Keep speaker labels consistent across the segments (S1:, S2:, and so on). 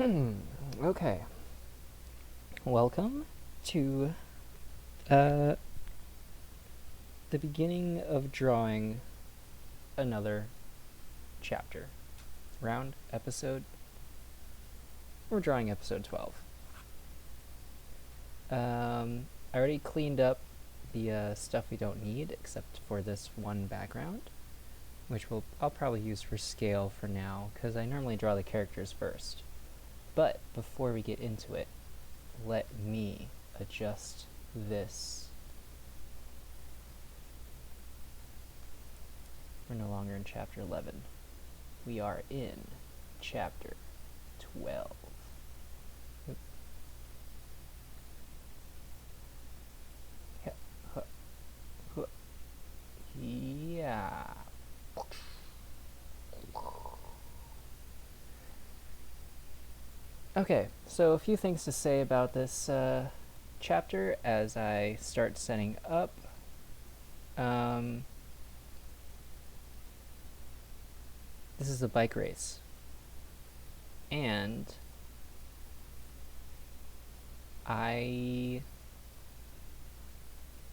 S1: Okay. Welcome to uh, the beginning of drawing another chapter. Round episode. We're drawing episode 12. I already cleaned up the stuff we don't need, except for this one background, which I'll probably use for scale for now, because I normally draw the characters first. But before we get into it, let me adjust this. We're no longer in chapter 11. We are in chapter 12. Yeah. Okay, so a few things to say about this chapter as I start setting up. This is a bike race. And I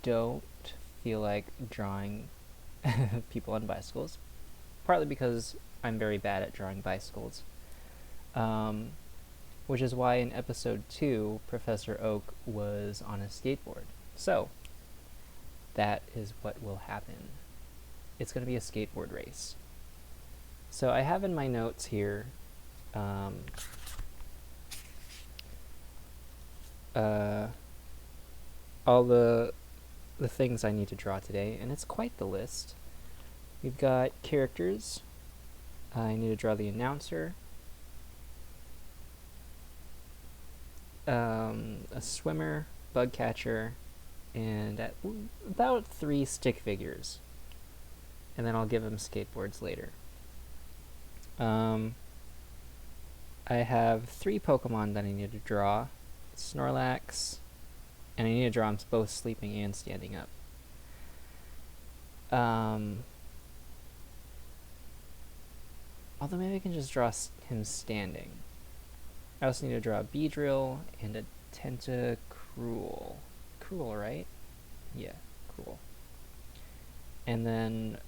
S1: don't feel like drawing people on bicycles, partly because I'm very bad at drawing bicycles. Which is why in episode 2, Professor Oak was on a skateboard. So, that is what will happen. It's going to be a skateboard race. So I have in my notes here all the things I need to draw today, and it's quite the list. We've got characters. I need to draw the announcer, a swimmer, bug catcher, and about 3 stick figures. And then I'll give them skateboards later. I have 3 Pokemon that I need to draw. Snorlax, and I need to draw them both sleeping and standing up. Although maybe I can just draw him standing. I also need to draw a Beedrill and a Tentacruel. Cruel, right? Yeah, Cruel. And then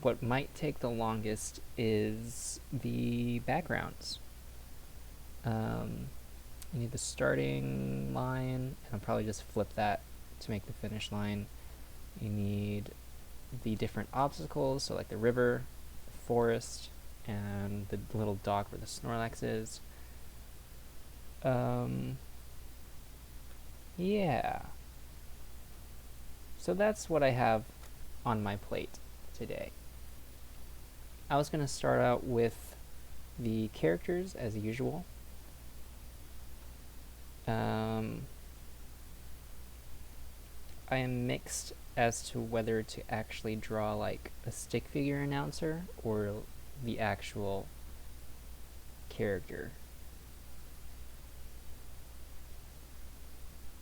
S1: what might take the longest is the backgrounds. I need the starting line, and I'll probably just flip that to make the finish line. You need the different obstacles, so like the river, the forest, and the little dock where the Snorlax is. Yeah. So that's what I have on my plate today. I was going to start out with the characters as usual. I am mixed as to whether to actually draw like a stick figure announcer or the actual character.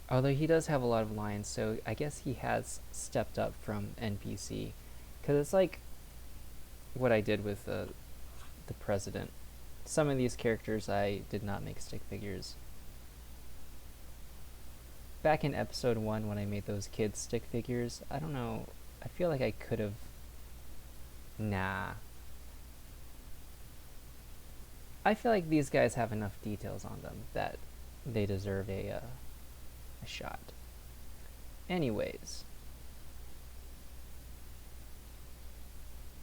S1: Although he does have a lot of lines, so I guess he has stepped up from NPC. Because it's like what I did with the president. Some of these characters I did not make stick figures. Back in episode 1 when I made those kids stick figures, I don't know, I feel like I could have... Nah. I feel like these guys have enough details on them that they deserve a shot. Anyways.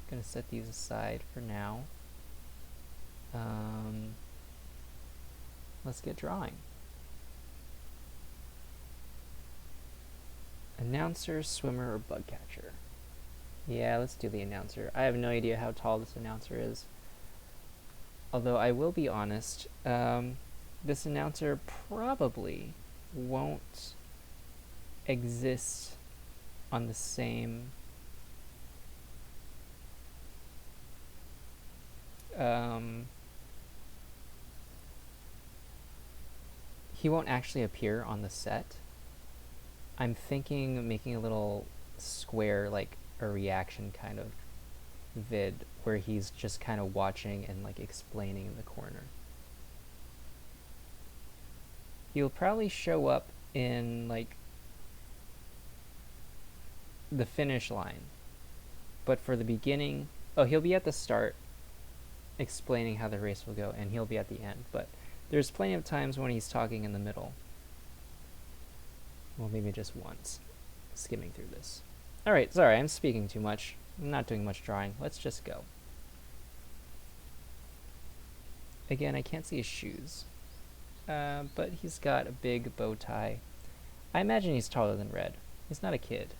S1: Gonna set these aside for now. Let's get drawing. Announcer, swimmer, or bug catcher? Yeah, let's do the announcer. I have no idea how tall this announcer is. Although I will be honest, this announcer probably won't exist on the same he won't actually appear on the set. I'm thinking making a little square, like a reaction kind of vid where he's just kind of watching and like explaining in the corner. He'll probably show up in, like, the finish line. But for the beginning... Oh, he'll be at the start explaining how the race will go, and he'll be at the end. But there's plenty of times when he's talking in the middle. Well, maybe just once. Skimming through this. Alright, sorry, I'm speaking too much. I'm not doing much drawing. Let's just go. Again, I can't see his shoes. But he's got a big bow tie. I imagine he's taller than Red. He's not a kid.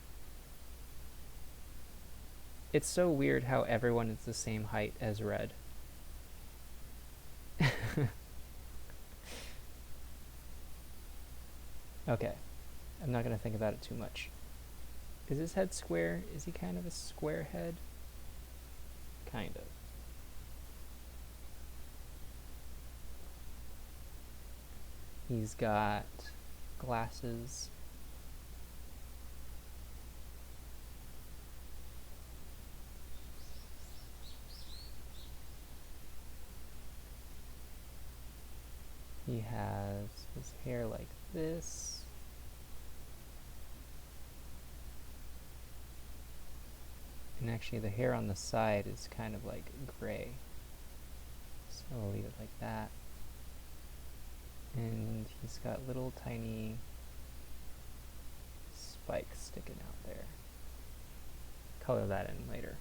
S1: It's so weird how everyone is the same height as Red. Okay. I'm not going to think about it too much. Is his head square? Is he kind of a square head? Kind of. He's got glasses. He has his hair like this. And actually the hair on the side is kind of like gray. So I'll leave it like that. And he's got little tiny spikes sticking out there. Color that in later.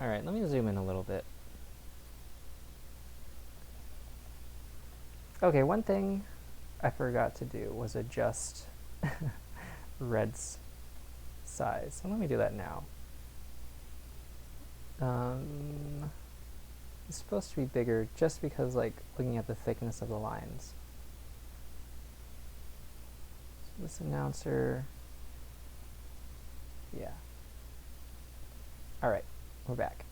S1: Alright, let me zoom in a little bit. Okay, one thing I forgot to do was adjust Red's size. So let me do that now. It's supposed to be bigger just because, like, looking at the thickness of the lines. So this announcer, yeah. Alright, we're back.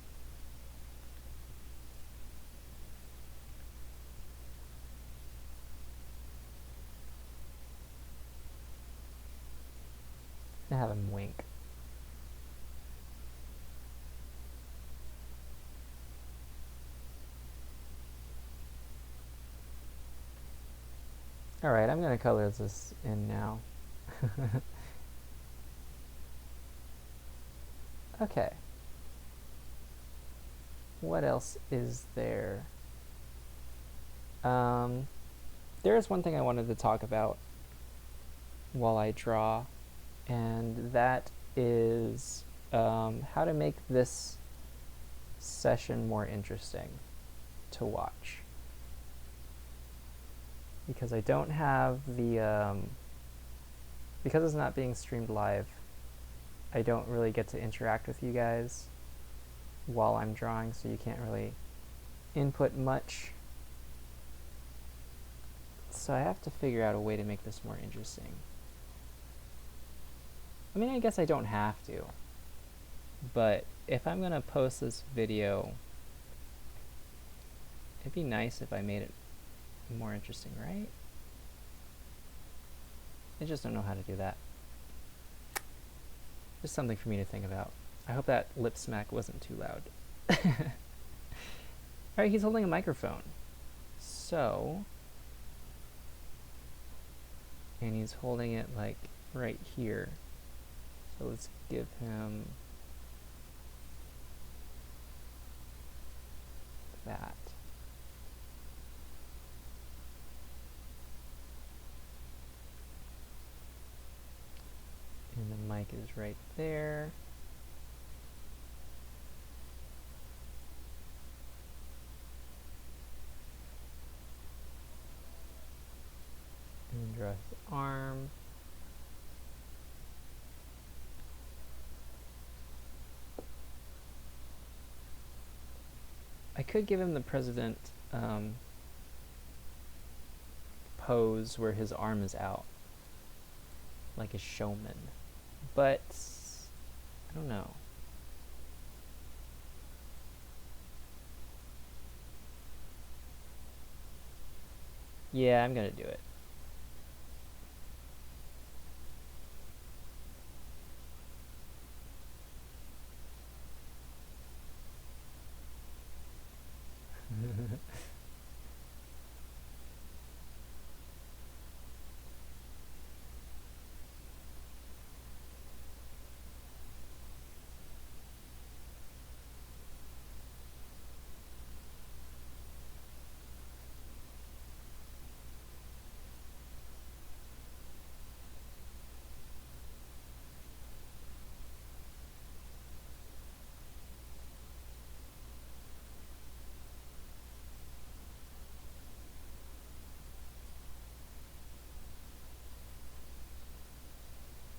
S1: I'm gonna have him wink. Alright, I'm gonna color this in now. Okay. What else is there? There is one thing I wanted to talk about while I draw, and that is how to make this session more interesting to watch. Because I don't have the, because it's not being streamed live, I don't really get to interact with you guys while I'm drawing, so you can't really input much. So I have to figure out a way to make this more interesting. I mean, I guess I don't have to, but if I'm gonna post this video, it'd be nice if I made it more interesting, right? I just don't know how to do that. Just something for me to think about. I hope that lip smack wasn't too loud. Alright, he's holding a microphone. So, and he's holding it like right here. So let's give him that. And the mic is right there. And draw his arm. I could give him the president pose where his arm is out, like a showman, but I don't know. Yeah, I'm gonna do it.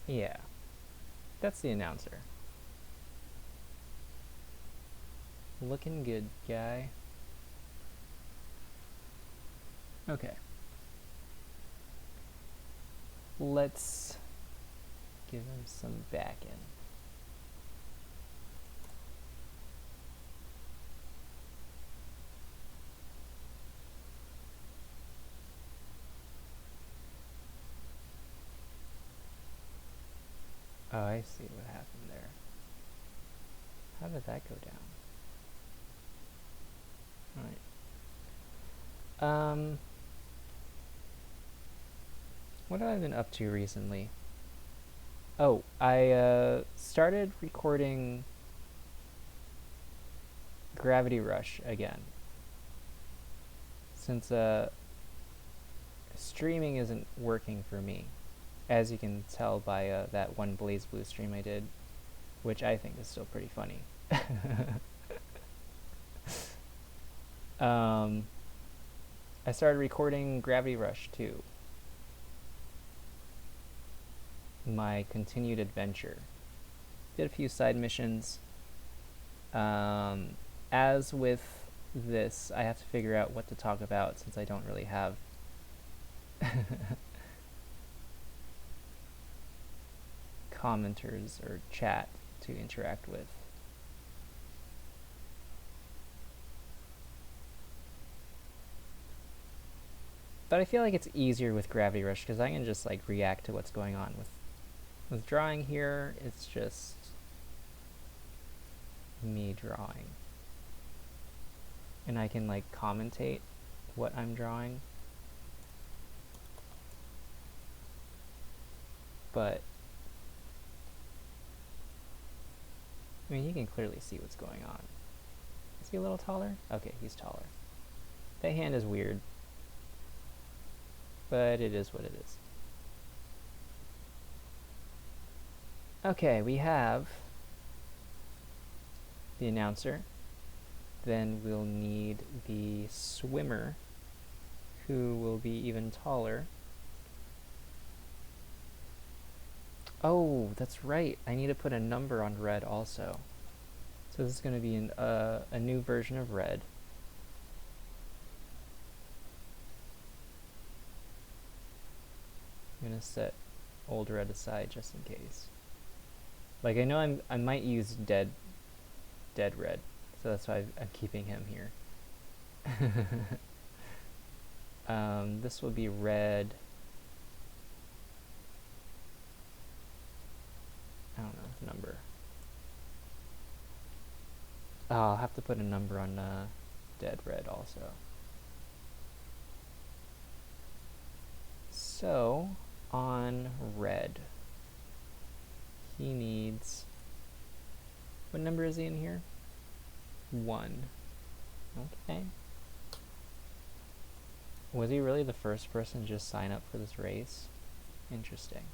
S1: Yeah, that's the announcer. Looking good, guy. Okay. Let's give him some back in. Oh, I see what happened there. How did that go down? Alright. What have I been up to recently? Oh, I started recording Gravity Rush again. Since streaming isn't working for me, as you can tell by that one Blaze Blue stream I did, which I think is still pretty funny. I started recording Gravity Rush 2, my continued adventure. Did a few side missions. As with this, I have to figure out what to talk about since I don't really have commenters or chat to interact with. But I feel like it's easier with Gravity Rush because I can just like react to what's going on. With drawing here, it's just me drawing. And I can like commentate what I'm drawing. But I mean, you can clearly see what's going on. Is he a little taller? Okay, he's taller. That hand is weird, but it is what it is. Okay, we have the announcer. Then we'll need the swimmer, who will be even taller. Oh, that's right. I need to put a number on red also. So this is going to be a new version of red. I'm going to set old red aside just in case. Like, I know I might use dead red, so that's why I'm keeping him here. This will be red. I don't know, number. Oh, I'll have to put a number on dead red also. So, on red, he needs... What number is he in here? 1. Okay. Was he really the first person to just sign up for this race? Interesting.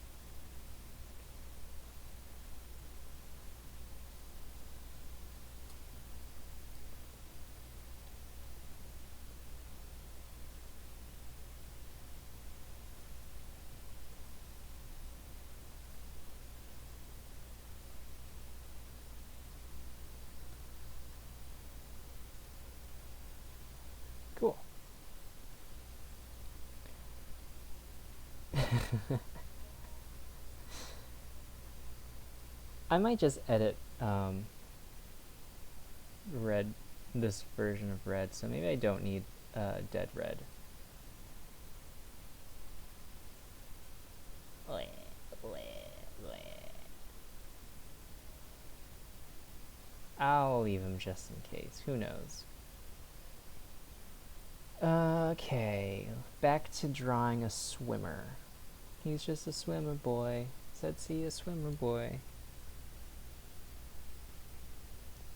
S1: Cool. I might just edit red, this version of red, so maybe I don't need dead red. I'll leave him just in case, who knows. Okay, back to drawing a swimmer. He's just a swimmer boy. Said see a swimmer boy.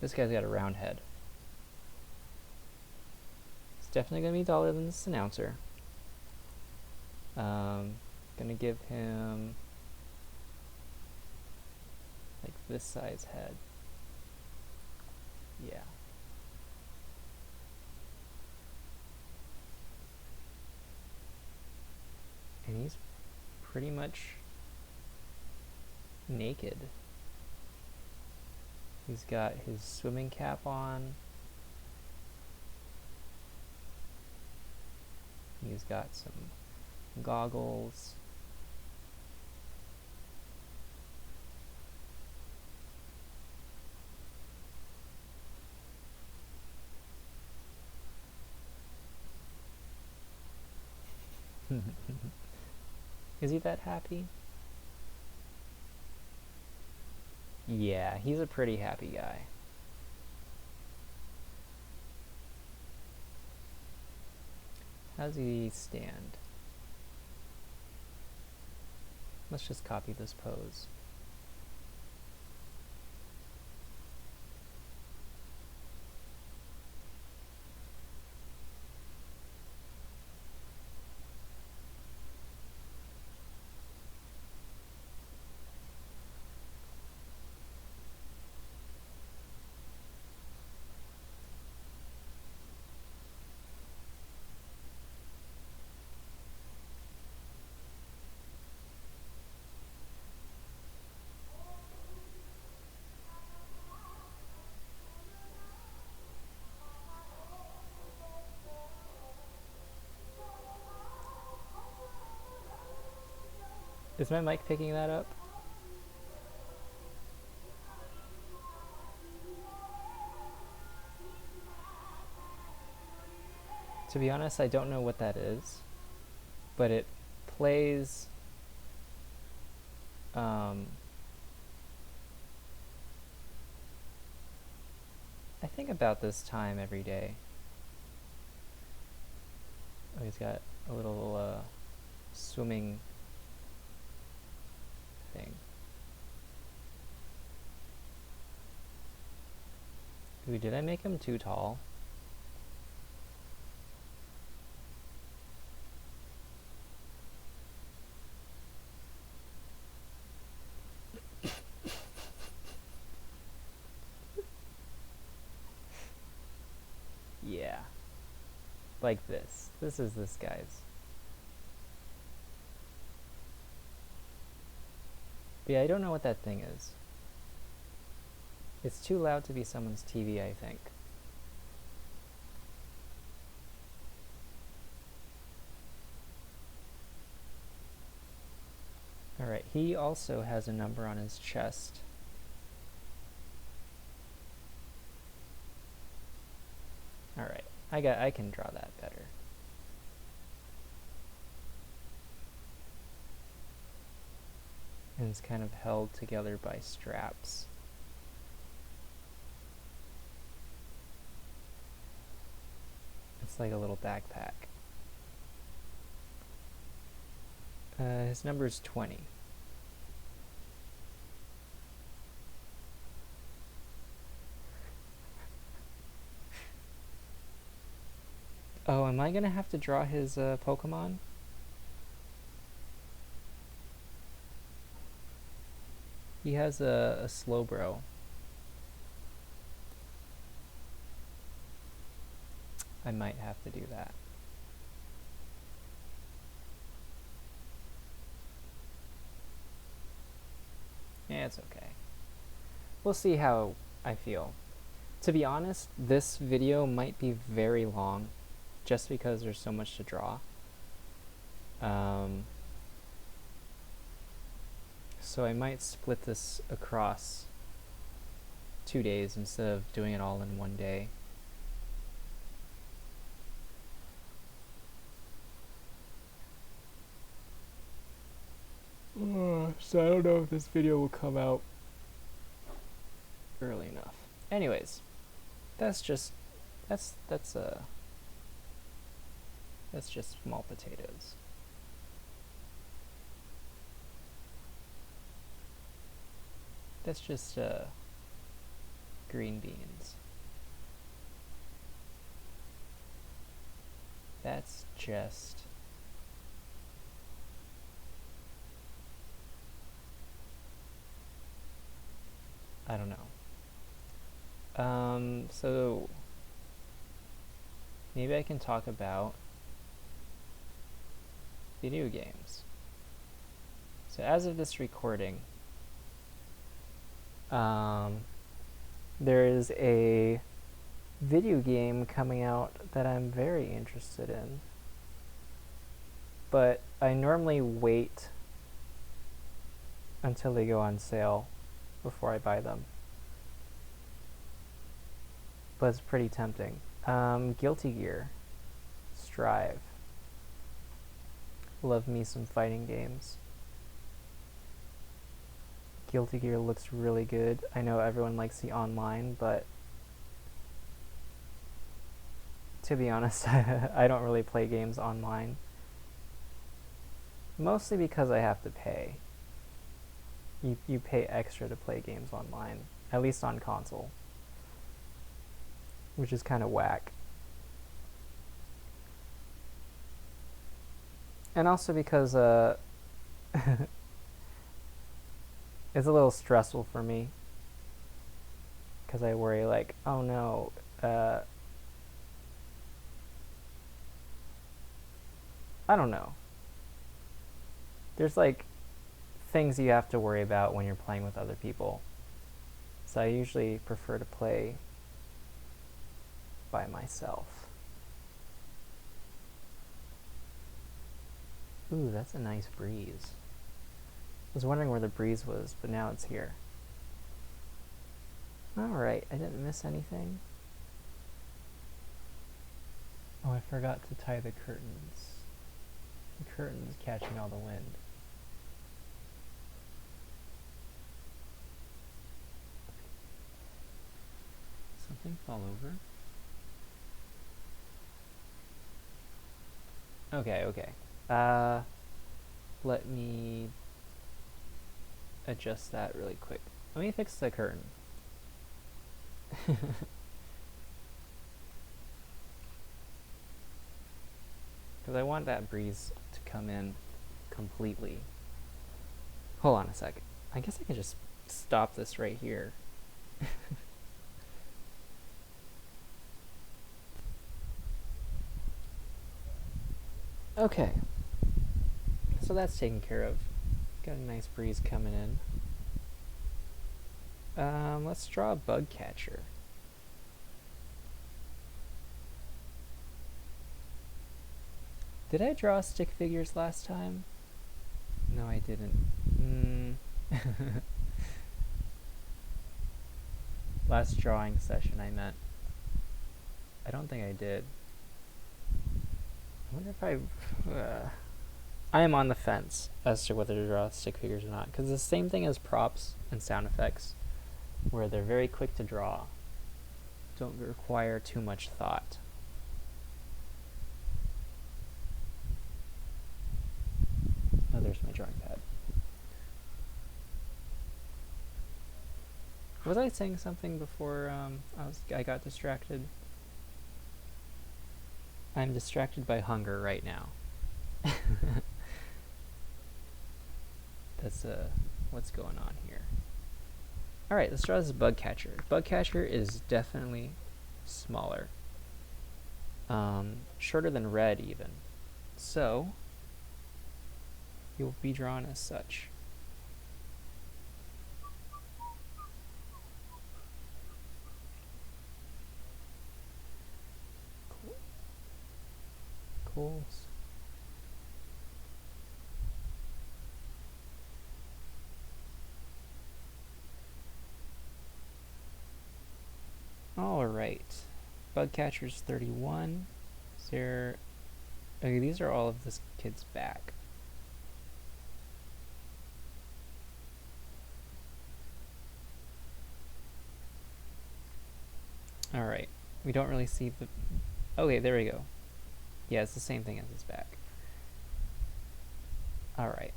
S1: This guy's got a round head. It's definitely gonna be taller than this announcer. Gonna give him like this size head. Yeah. And he's pretty much naked. He's got his swimming cap on. He's got some goggles. Is he that happy? Yeah, he's a pretty happy guy. How does he stand? Let's just copy this pose. Is my mic picking that up? To be honest, I don't know what that is, but it plays I think about this time every day. Oh, he's got a little swimming thing. Ooh, did I make him too tall? Yeah. Like this. This is this guy's. But yeah, I don't know what that thing is. It's too loud to be someone's TV, I think. Alright, he also has a number on his chest. Alright, I can draw that better. And it's kind of held together by straps. It's like a little backpack. His number's 20. Oh, am I gonna have to draw his Pokemon? He has a Slowbro. I might have to do that. Yeah, it's okay. We'll see how I feel. To be honest, this video might be very long, just because there's so much to draw. So I might split this across 2 days instead of doing it all in one day. So I don't know if this video will come out early enough. Anyways, that's just small potatoes. That's just green beans. That's just I don't know. So maybe I can talk about video games. So as of this recording, Um, there is a video game coming out that I'm very interested in, but I normally wait until they go on sale before I buy them. But it's pretty tempting. Guilty Gear. Strive. Love me some fighting games. Guilty Gear looks really good. I know everyone likes the online, but to be honest, I don't really play games online. Mostly because I have to pay. You pay extra to play games online, at least on console, which is kind of whack. And also because it's a little stressful for me, because I worry like, oh no, I don't know. There's like things you have to worry about when you're playing with other people. So I usually prefer to play by myself. Ooh, that's a nice breeze. I was wondering where the breeze was, but now it's here. Alright, I didn't miss anything. Oh, I forgot to tie the curtains. The curtains catching all the wind. Something fall over? Okay. Let me adjust that really quick. Let me fix the curtain. Because I want that breeze to come in completely. Hold on a second. I guess I can just stop this right here. Okay. So that's taken care of. Got a nice breeze coming in. Let's draw a bug catcher. Did I draw stick figures last time? No, I didn't. Last drawing session, I meant. I don't think I did. I wonder if I am on the fence as to whether to draw stick figures or not, because it's the same thing as props and sound effects, where they're very quick to draw, don't require too much thought. Oh, there's my drawing pad. Was I saying something before I got distracted? I'm distracted by hunger right now. That's what's going on here. Alright, let's draw this bug catcher. Bug catcher is definitely smaller. Shorter than red even. So, you'll be drawn as such. Cool. Alright. Bug catcher's 31. Is there... Okay, these are all of this kid's back. Alright. We don't really see the... Okay, there we go. Yeah, it's the same thing as his back. Alright.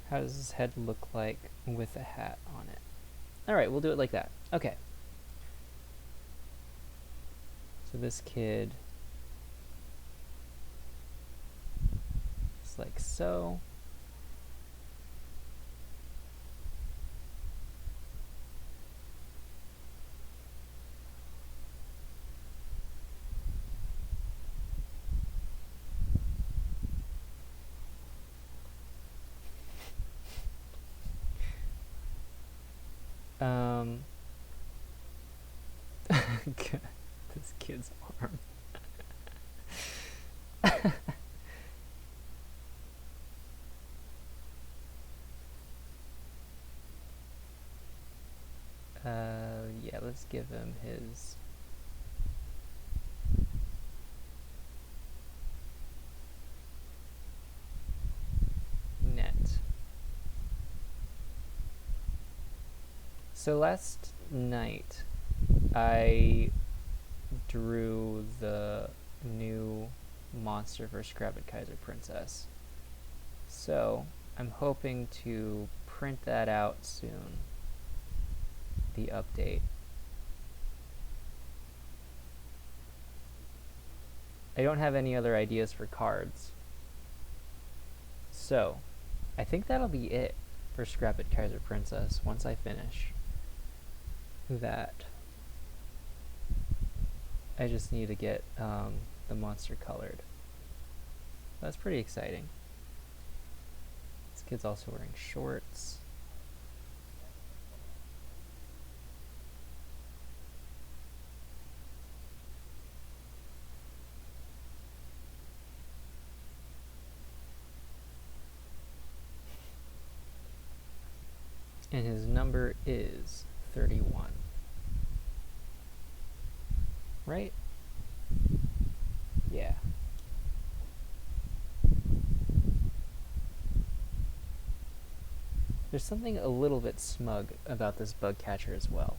S1: How does his head look like with a hat on it? Alright, we'll do it like that. Okay. So this kid is like so. This kid's arm. Yeah, let's give him his net. So last night I drew the new monster for Scrabbit Kaiser Princess. So I'm hoping to print that out soon. The update. I don't have any other ideas for cards. So I think that'll be it for Scrabbit Kaiser Princess once I finish that. I just need to get the monster colored. That's pretty exciting. This kid's also wearing shorts. And his number is 31. Right? Yeah. There's something a little bit smug about this bug catcher as well.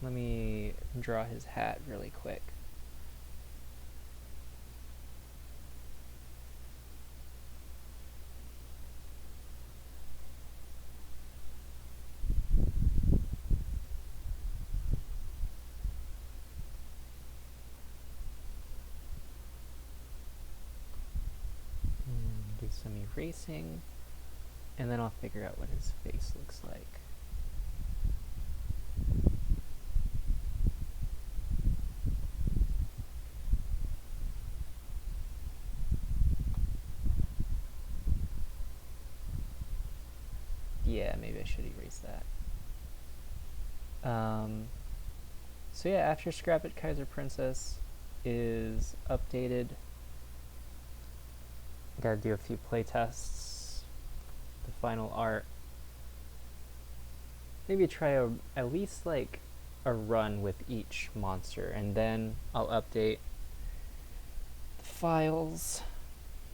S1: Let me draw his hat really quick. Do some erasing, and then I'll figure out what his face looks like. Yeah, maybe I should erase that. So yeah, after Scrabbit Kaiser Princess is updated, I gotta do a few play tests, the final art. Maybe try at least like a run with each monster, and then I'll update the files,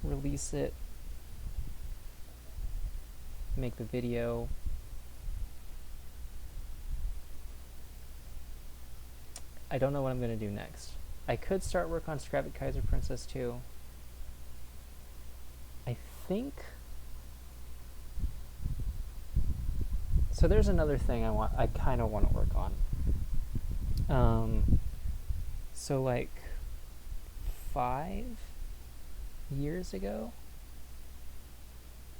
S1: release it, make the video. I don't know what I'm gonna do next. I could start work on Scrabbit Kaiser Princess 2. I think so. There's another thing I kind of want to work on. So like 5 years ago.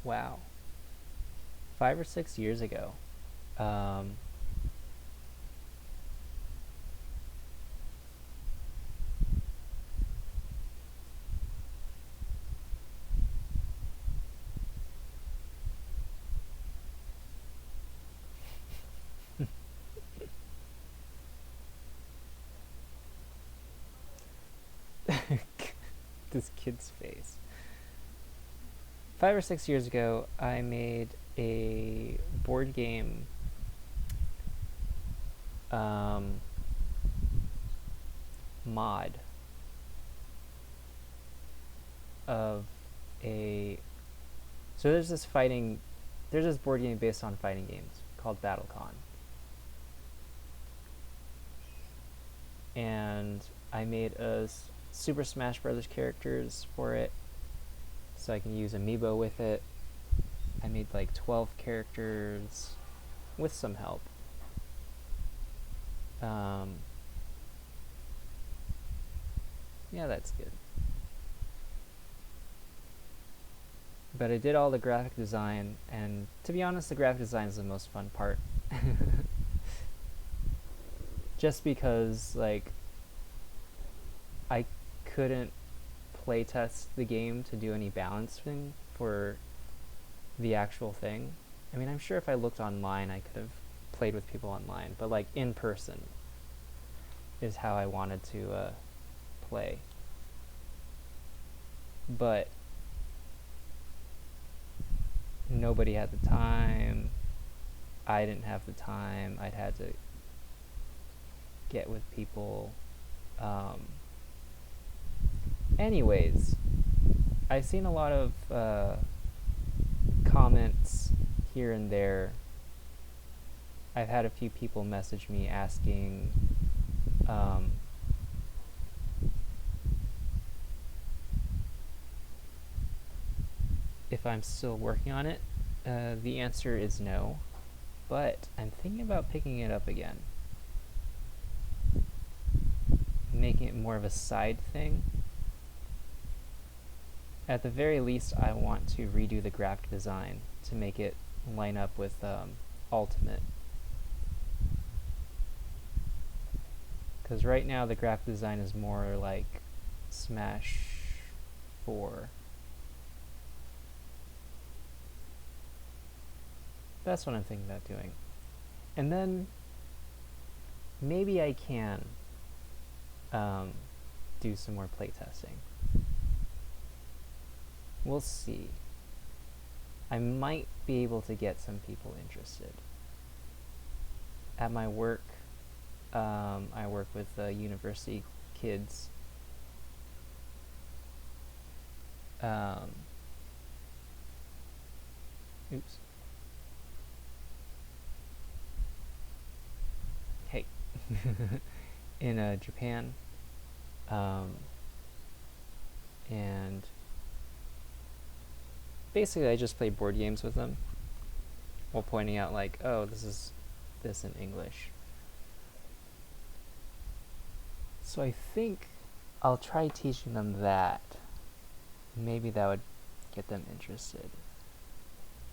S1: Wow. 5 or 6 years ago. This kid's face. 5 or 6 years ago, I made a board game mod of a. So there's this board game based on fighting games called BattleCon, and I made a Super Smash Brothers characters for it, so I can use Amiibo with it. I made like 12 characters with some help. Yeah, that's good. But I did all the graphic design, and to be honest, the graphic design is the most fun part. Just because, like, I couldn't playtest the game to do any balancing for the actual thing. I mean, I'm sure if I looked online, I could have played with people online, but like in person is how I wanted to play. But nobody had the time. I didn't have the time. I'd had to get with people. Anyways, I've seen a lot of comments here and there. I've had a few people message me asking if I'm still working on it. The answer is no, but I'm thinking about picking it up again, making it more of a side thing. At the very least, I want to redo the graphic design to make it line up with Ultimate. Because right now the graphic design is more like Smash 4. That's what I'm thinking about doing. And then maybe I can do some more playtesting. We'll see. I might be able to get some people interested. At my work, I work with university kids. Oops. Hey. In Japan. And basically I just play board games with them while pointing out like, oh, this is this in English. So I think I'll try teaching them that. Maybe that would get them interested.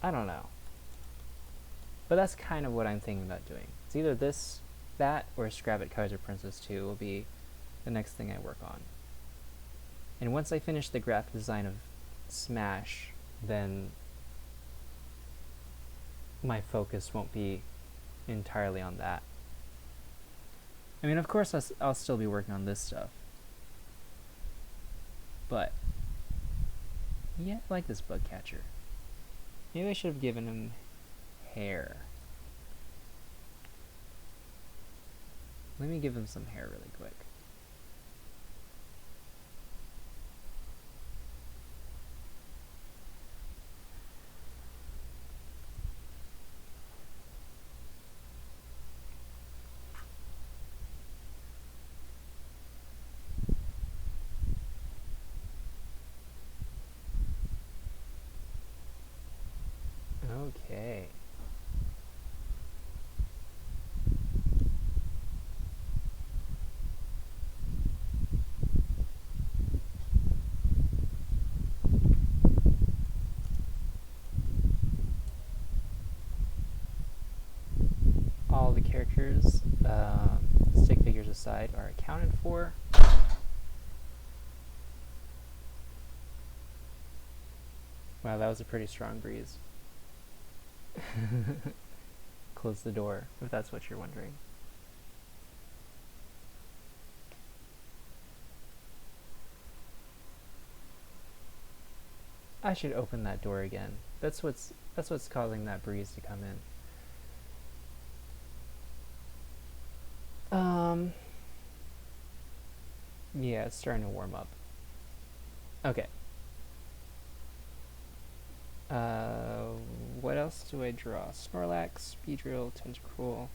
S1: I don't know. But that's kind of what I'm thinking about doing. It's either this, that, or Scrap It Kaiser Princess 2 will be the next thing I work on. And once I finish the graphic design of Smash, then my focus won't be entirely on that. I mean, of course, I'll still be working on this stuff. But, yeah, I like this bug catcher. Maybe I should have given him hair. Let me give him some hair really quick. Okay. All the characters, stick figures aside, are accounted for. Wow, that was a pretty strong breeze. Close the door, if that's what you're wondering. I should open that door again. That's what's causing that breeze to come in. Yeah, it's starting to warm up. Okay. What else do I draw? Snorlax, Beedrill, Tentacruel.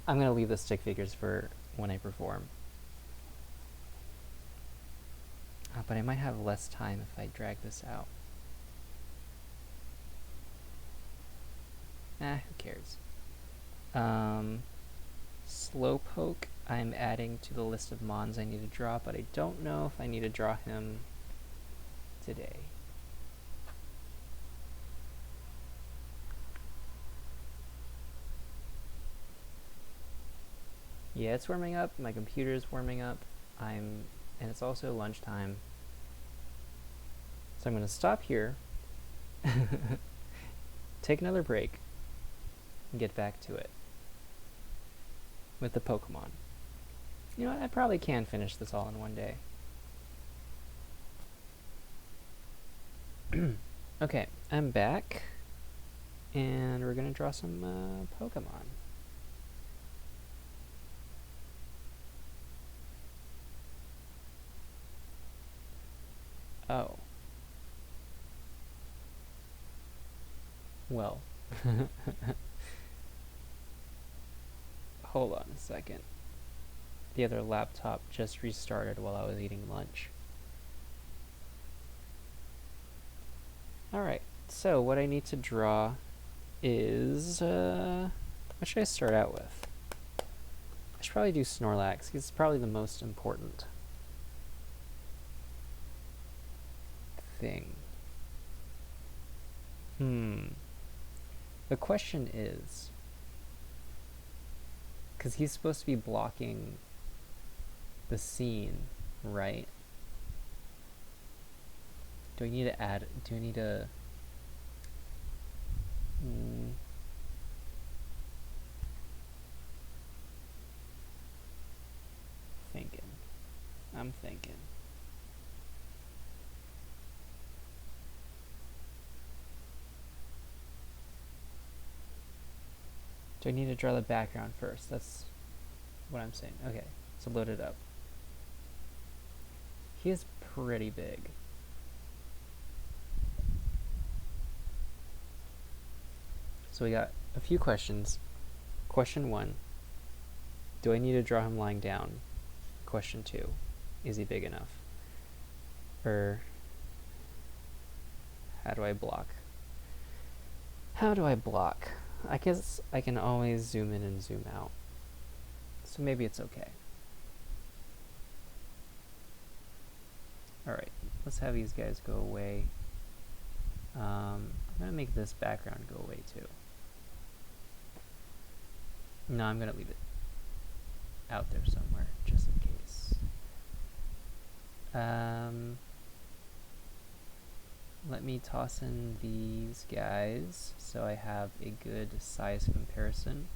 S1: I'm gonna leave the stick figures for when I perform. But I might have less time if I drag this out. Who cares? Slowpoke I'm adding to the list of Mons I need to draw, but I don't know if I need to draw him today. Yeah, it's warming up. My computer's warming up. And it's also lunchtime. So I'm going to stop here, take another break, and get back to it with the Pokemon. You know what? I probably can finish this all in one day. Okay, I'm back, and we're going to draw some Pokemon. Oh. Well. Hold on a second. The other laptop just restarted while I was eating lunch. Alright, so what I need to draw is, what should I start out with? I should probably do Snorlax. He's probably the most important thing. The question is, because he's supposed to be blocking the scene, right? Do I need to add, do I need to... I'm thinking. Do I need to draw the background first? That's what I'm saying. Okay, so load it up. He is pretty big. So we got a few questions. Question 1, do I need to draw him lying down? Question 2, is he big enough? Or how do I block? How do I block? I guess I can always zoom in and zoom out. So maybe it's okay. Alright, let's have these guys go away. I'm going to make this background go away too. No, I'm going to leave it out there somewhere, just in case. Let me toss in these guys so I have a good size comparison.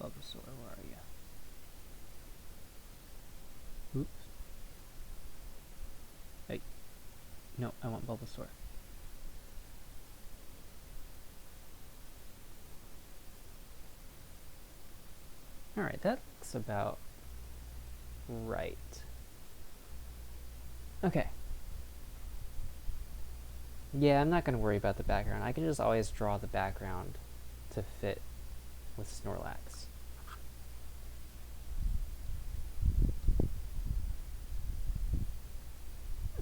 S1: Bulbasaur, where are you? Oops. Hey. No, I want Bulbasaur. Alright, that looks about right. Okay. Yeah, I'm not going to worry about the background. I can just always draw the background to fit with Snorlax.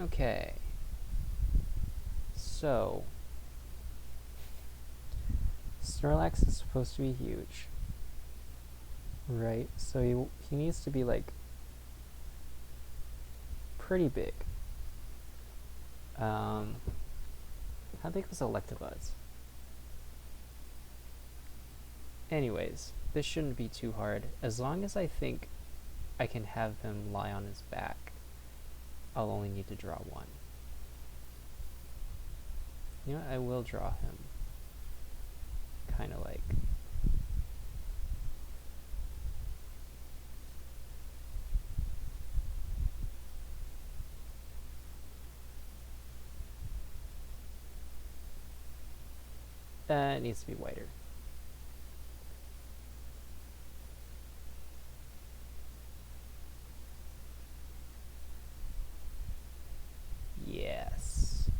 S1: Okay. So, Snorlax is supposed to be huge. Right? So he needs to be like pretty big. How big was Electabuzz? Anyways, this shouldn't be too hard. As long as I think I can have him lie on his back, I'll only need to draw one. You know what? I will draw him kind of like... it needs to be whiter. Yes.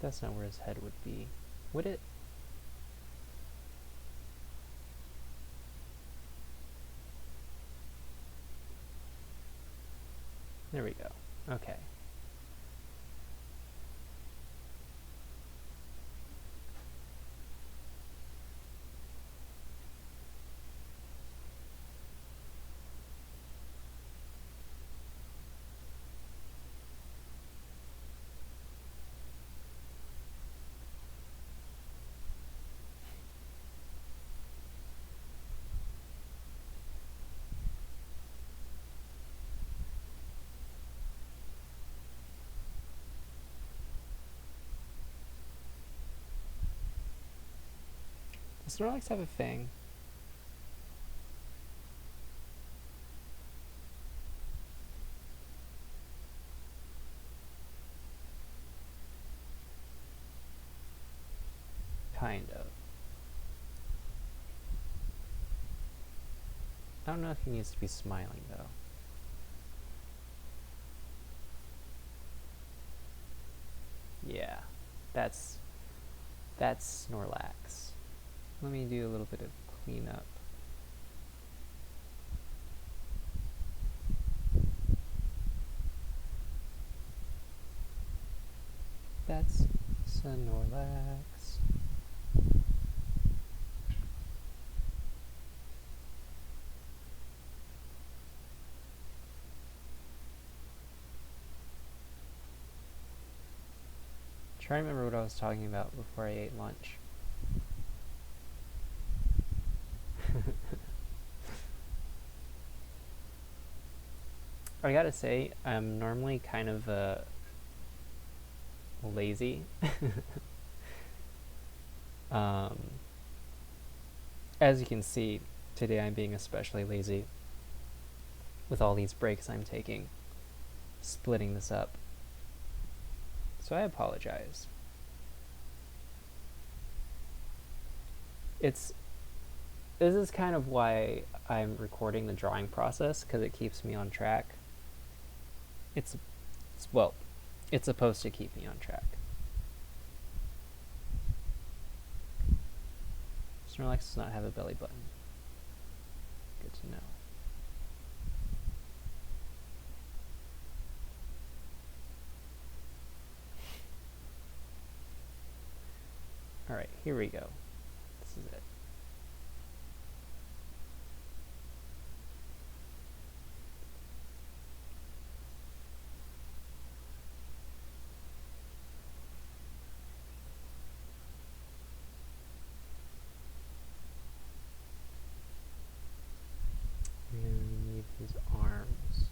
S1: That's not where his head would be. Would it? There we go. Okay. Does Snorlax have a fang? Kind of. I don't know if he needs to be smiling, though. Yeah, that's Snorlax. Let me do a little bit of cleanup. That's Snorlax. Try to remember what I was talking about before I ate lunch. I gotta say, I'm normally kind of lazy. um, as you can see, today I'm being especially lazy with all these breaks I'm taking, splitting this up. So I apologize. This is kind of why I'm recording the drawing process, because it keeps me on track. It's supposed to keep me on track. Snorlax does not have a belly button. Good to know. Alright, here we go. This is it. We're gonna need his arms.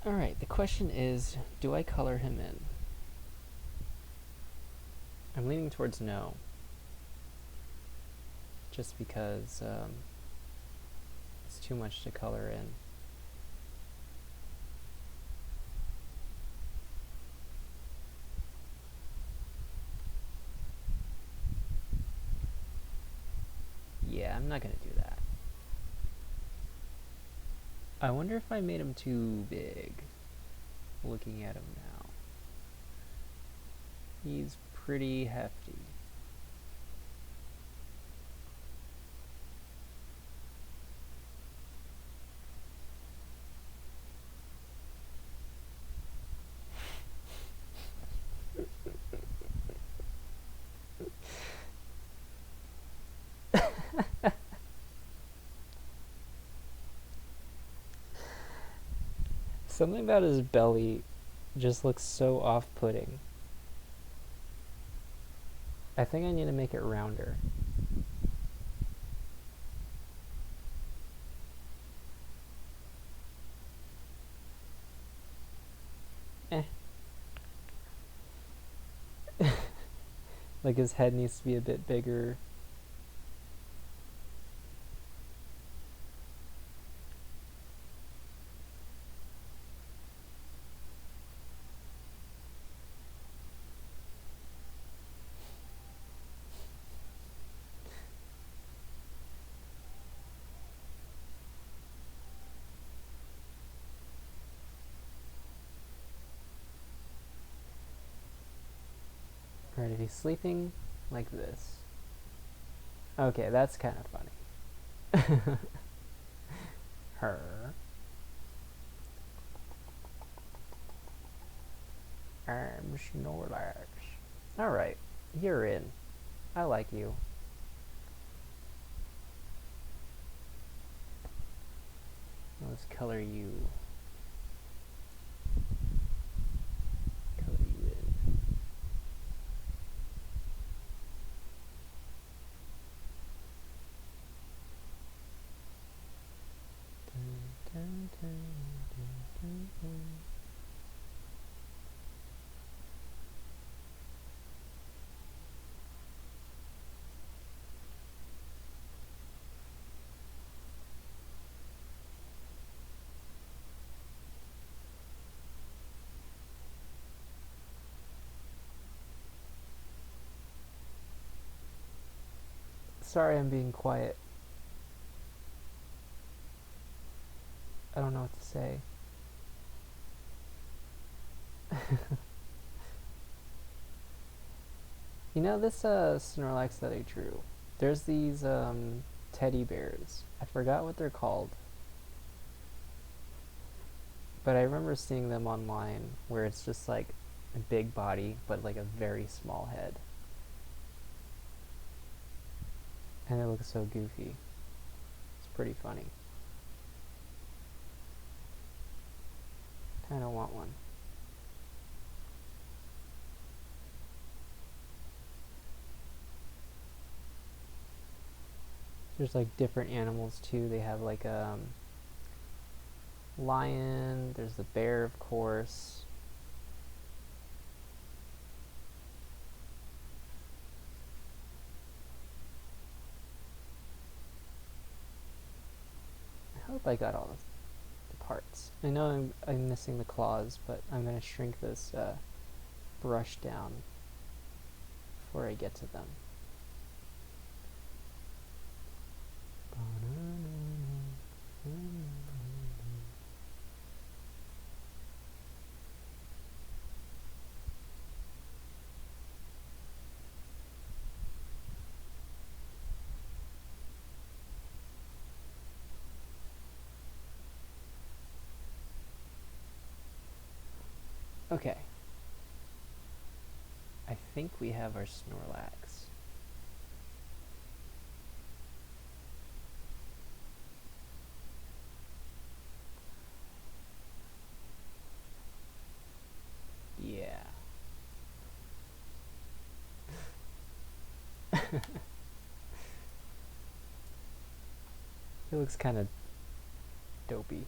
S1: Alright, the question is, do I color him in? I'm leaning towards no. Just because it's too much to color in. Yeah, I'm not gonna do that. I wonder if I made him too big. Looking at him now. He's pretty hefty. Something about his belly just looks so off-putting. I think I need to make it rounder. Like his head needs to be a bit bigger. he's sleeping like this. Okay, that's kind of funny. Her. I'm Snorlax. Alright, you're in. I like you. Let's color you. Color you in. Dun, dun, dun, dun, dun, dun. Sorry I'm being quiet. I don't know what to say. You know this Snorlax that I drew? There's these teddy bears. I forgot what they're called. But I remember seeing them online where it's just like a big body but like a very small head. And it looks so goofy. It's pretty funny. Kinda want one. There's like different animals too. They have like a lion, there's the bear of course. I hope I got all the parts. I know I'm missing the claws, but I'm going to shrink this brush down before I get to them. Okay. I think we have our Snorlax. Yeah. It looks kind of dopey.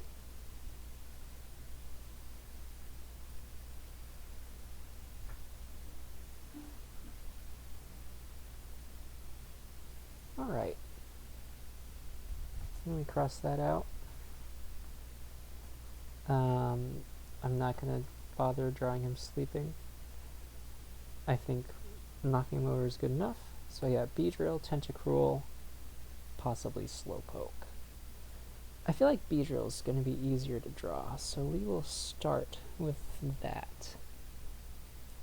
S1: Alright. Let me cross that out. I'm not going to bother drawing him sleeping. I think knocking him over is good enough. So yeah, Beedrill, Tentacruel, possibly Slowpoke. I feel like Beedrill is going to be easier to draw, so we will start with that.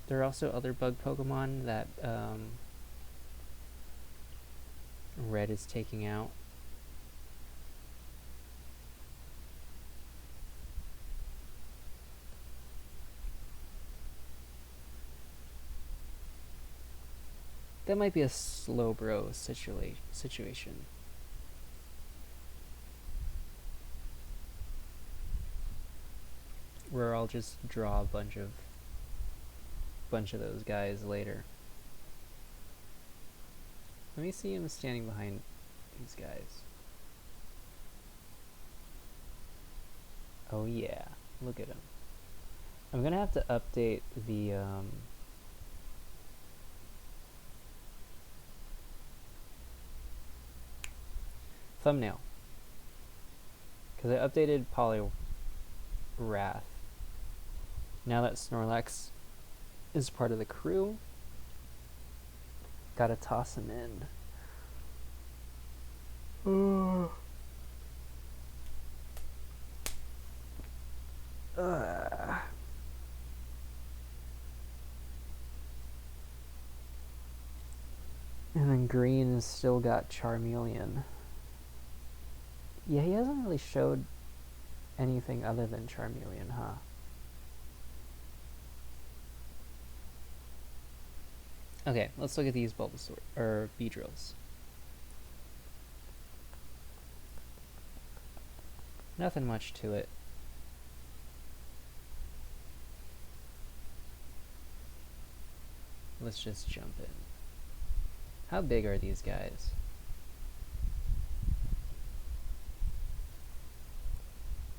S1: There are also other bug Pokemon that Red is taking out. That might be a Slowbro situation. Where I'll just draw a bunch of those guys later. Let me see him standing behind these guys. Oh yeah, look at him. I'm gonna have to update the thumbnail, because I updated Poliwrath. Now that Snorlax is part of the crew, gotta toss him in. And then green has still got Charmeleon. Yeah, he hasn't really showed anything other than Charmeleon, huh? Okay, let's look at these Bulbasaur or Beedrills. Nothing much to it. Let's just jump in. How big are these guys?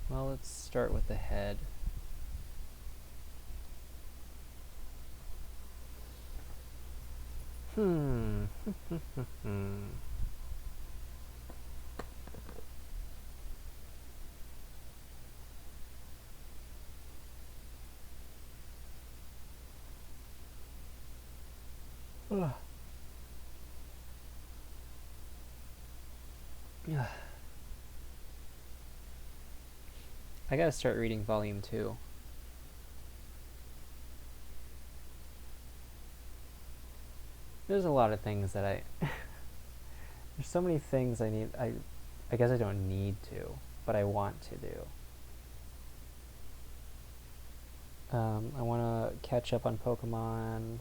S1: Well, let's start with the head. I gotta start reading volume 2. There's a lot of things that there's so many things I guess I don't need to, but I want to do. I want to catch up on Pokemon,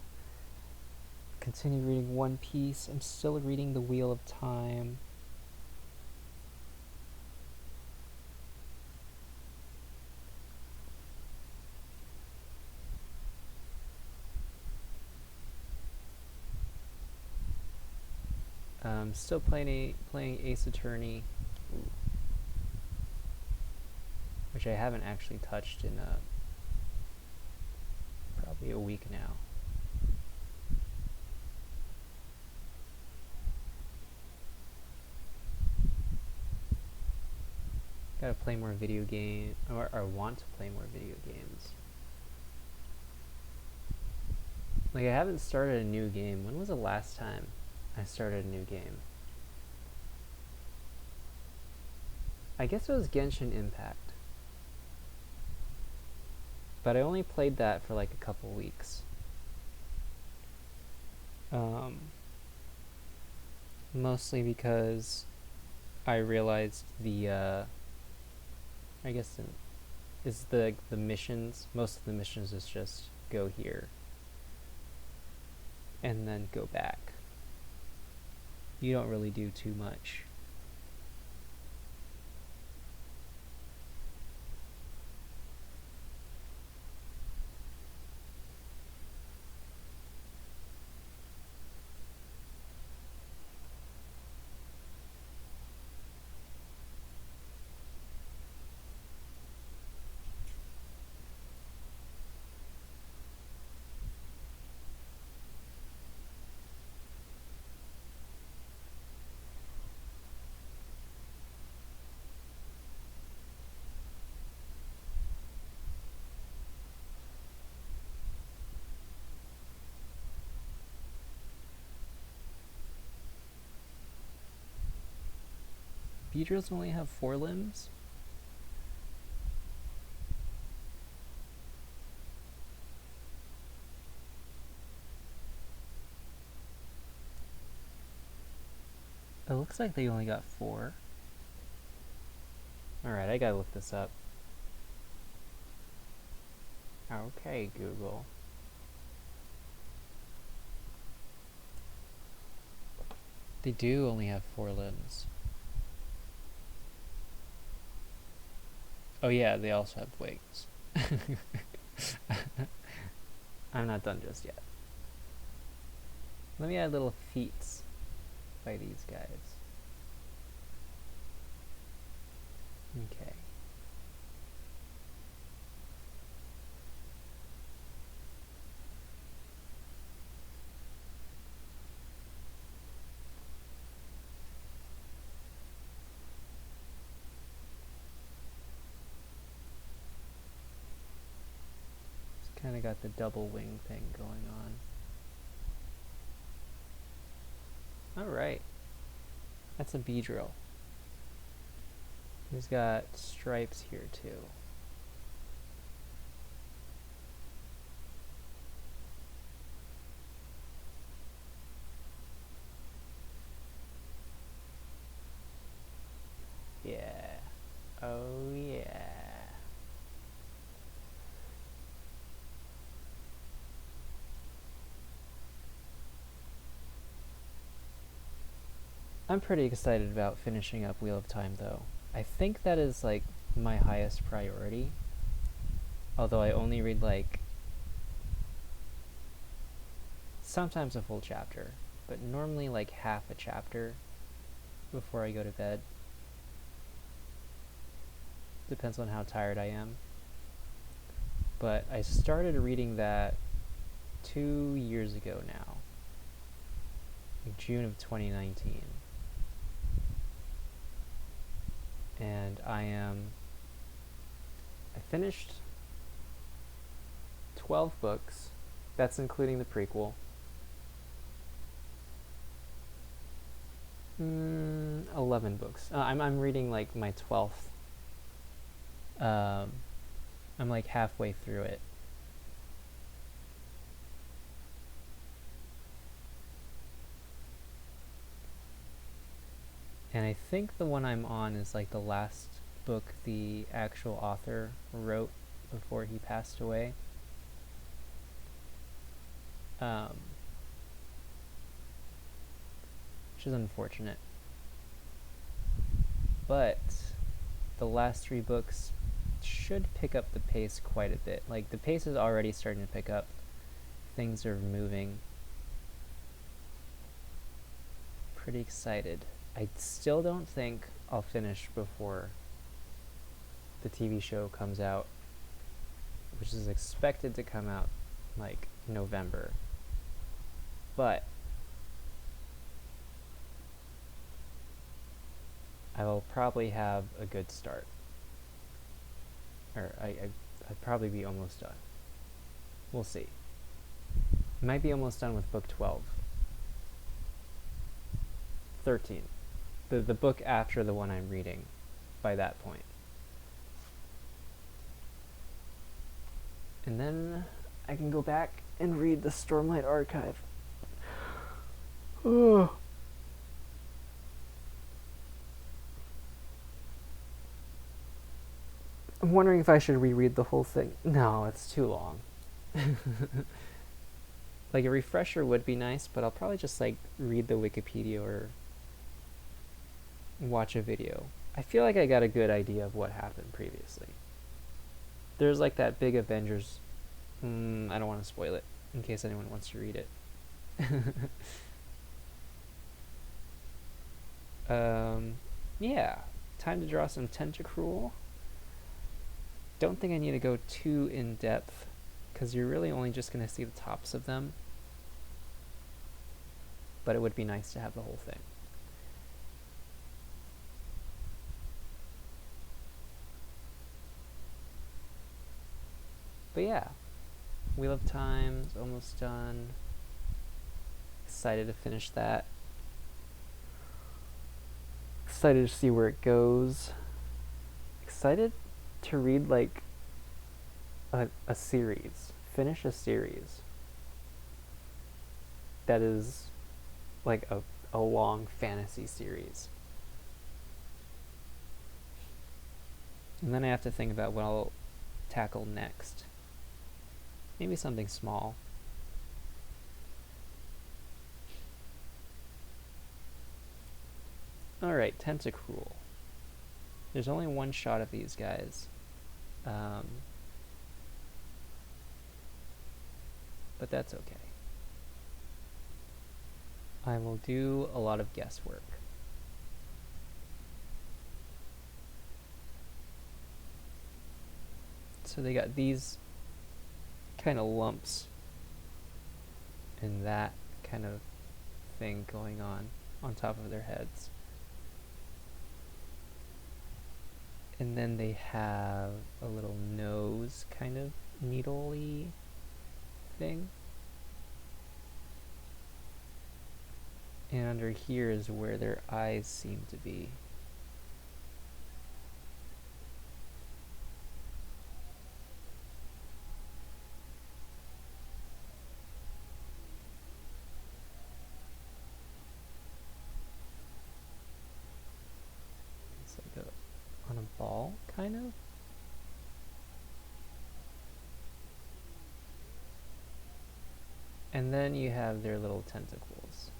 S1: continue reading One Piece. I'm still reading The Wheel of Time. Still playing Ace Attorney, which I haven't actually touched in probably a week now. Gotta play more video games, or want to play more video games. Like, I haven't started a new game. When was the last time I started a new game? I guess it was Genshin Impact. But I only played that for like a couple weeks. Mostly because I realized I guess is the missions, most of the missions is just go here and then go back. You don't really do too much. Beedrills only have 4 limbs? It looks like they only got 4. Alright, I gotta look this up. Okay, Google. They do only have 4 limbs. Oh yeah, they also have wings. I'm not done just yet. Let me add little feats by these guys. Okay. It's kind of got the double wing thing going on. Alright. That's a Beedrill. He's got stripes here too. I'm pretty excited about finishing up Wheel of Time, though. I think that is, like, my highest priority. Although I only read, like, sometimes a full chapter, but normally, like, half a chapter before I go to bed. Depends on how tired I am. But I started reading that 2 years ago now, like June of 2019. And I finished 12 books. That's including the prequel. 11 books. I'm reading like my 12th. I'm like halfway through it. And I think the one I'm on is like the last book the actual author wrote before he passed away. Which is unfortunate. But the last 3 books should pick up the pace quite a bit. Like, the pace is already starting to pick up. Things are moving. Pretty excited. I still don't think I'll finish before the TV show comes out, which is expected to come out like November. But I will probably have a good start. Or I'd probably be almost done. We'll see. Might be almost done with book 12. 13. The book after the one I'm reading by that point. And then I can go back and read the Stormlight Archive. Oh. I'm wondering if I should reread the whole thing. No, it's too long. Like, a refresher would be nice, but I'll probably just like read the Wikipedia or watch a video. I feel like I got a good idea of what happened previously. There's like that big Avengers. I don't want to spoil it in case anyone wants to read it. Yeah, time to draw some Tentacruel. Don't think I need to go too in depth because you're really only just going to see the tops of them. But it would be nice to have the whole thing. But yeah, Wheel of Time's almost done. Excited to finish that. Excited to see where it goes. Excited to read like a series. Finish a series that is like a long fantasy series. And then I have to think about what I'll tackle next. Maybe something small. Alright, Tentacruel. There's only one shot of these guys. But that's okay. I will do a lot of guesswork. So they got these kind of lumps and that kind of thing going on top of their heads. And then they have a little nose kind of needle-y thing. And under here is where their eyes seem to be. It's like on a ball, kind of. And then you have their little tentacles.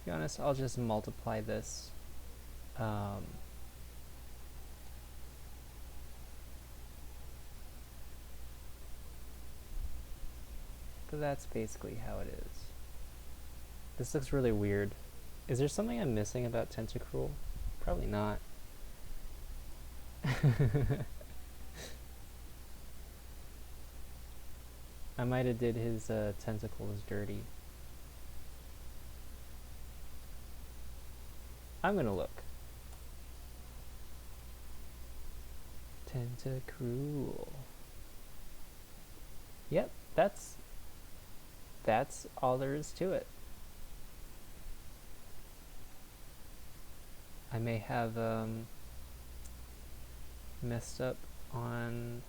S1: To be honest, I'll just multiply this. But that's basically how it is. This looks really weird. Is there something I'm missing about Tentacruel? Probably not. I might have did his tentacles dirty. I'm gonna look. Tentacruel. Yep, that's all there is to it. I may have messed up on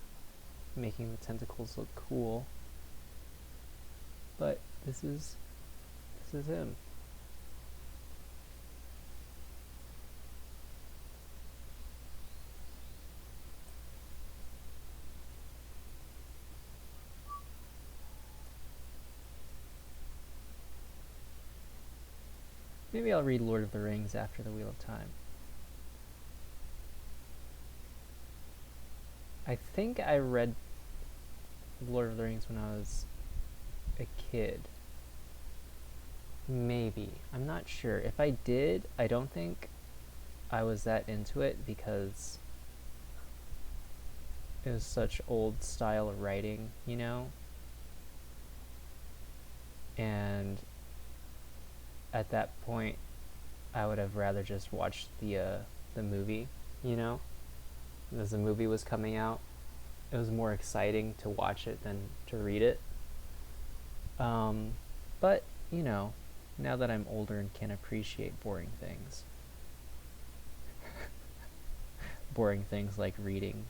S1: making the tentacles look cool, but this is him. Maybe I'll read Lord of the Rings after the Wheel of Time. I think I read Lord of the Rings when I was a kid. Maybe. I'm not sure. If I did, I don't think I was that into it because it was such old style of writing, you know? And at that point, I would have rather just watched the movie, you know? As the movie was coming out, it was more exciting to watch it than to read it. But, you know, now that I'm older and can appreciate boring things. Boring things like reading.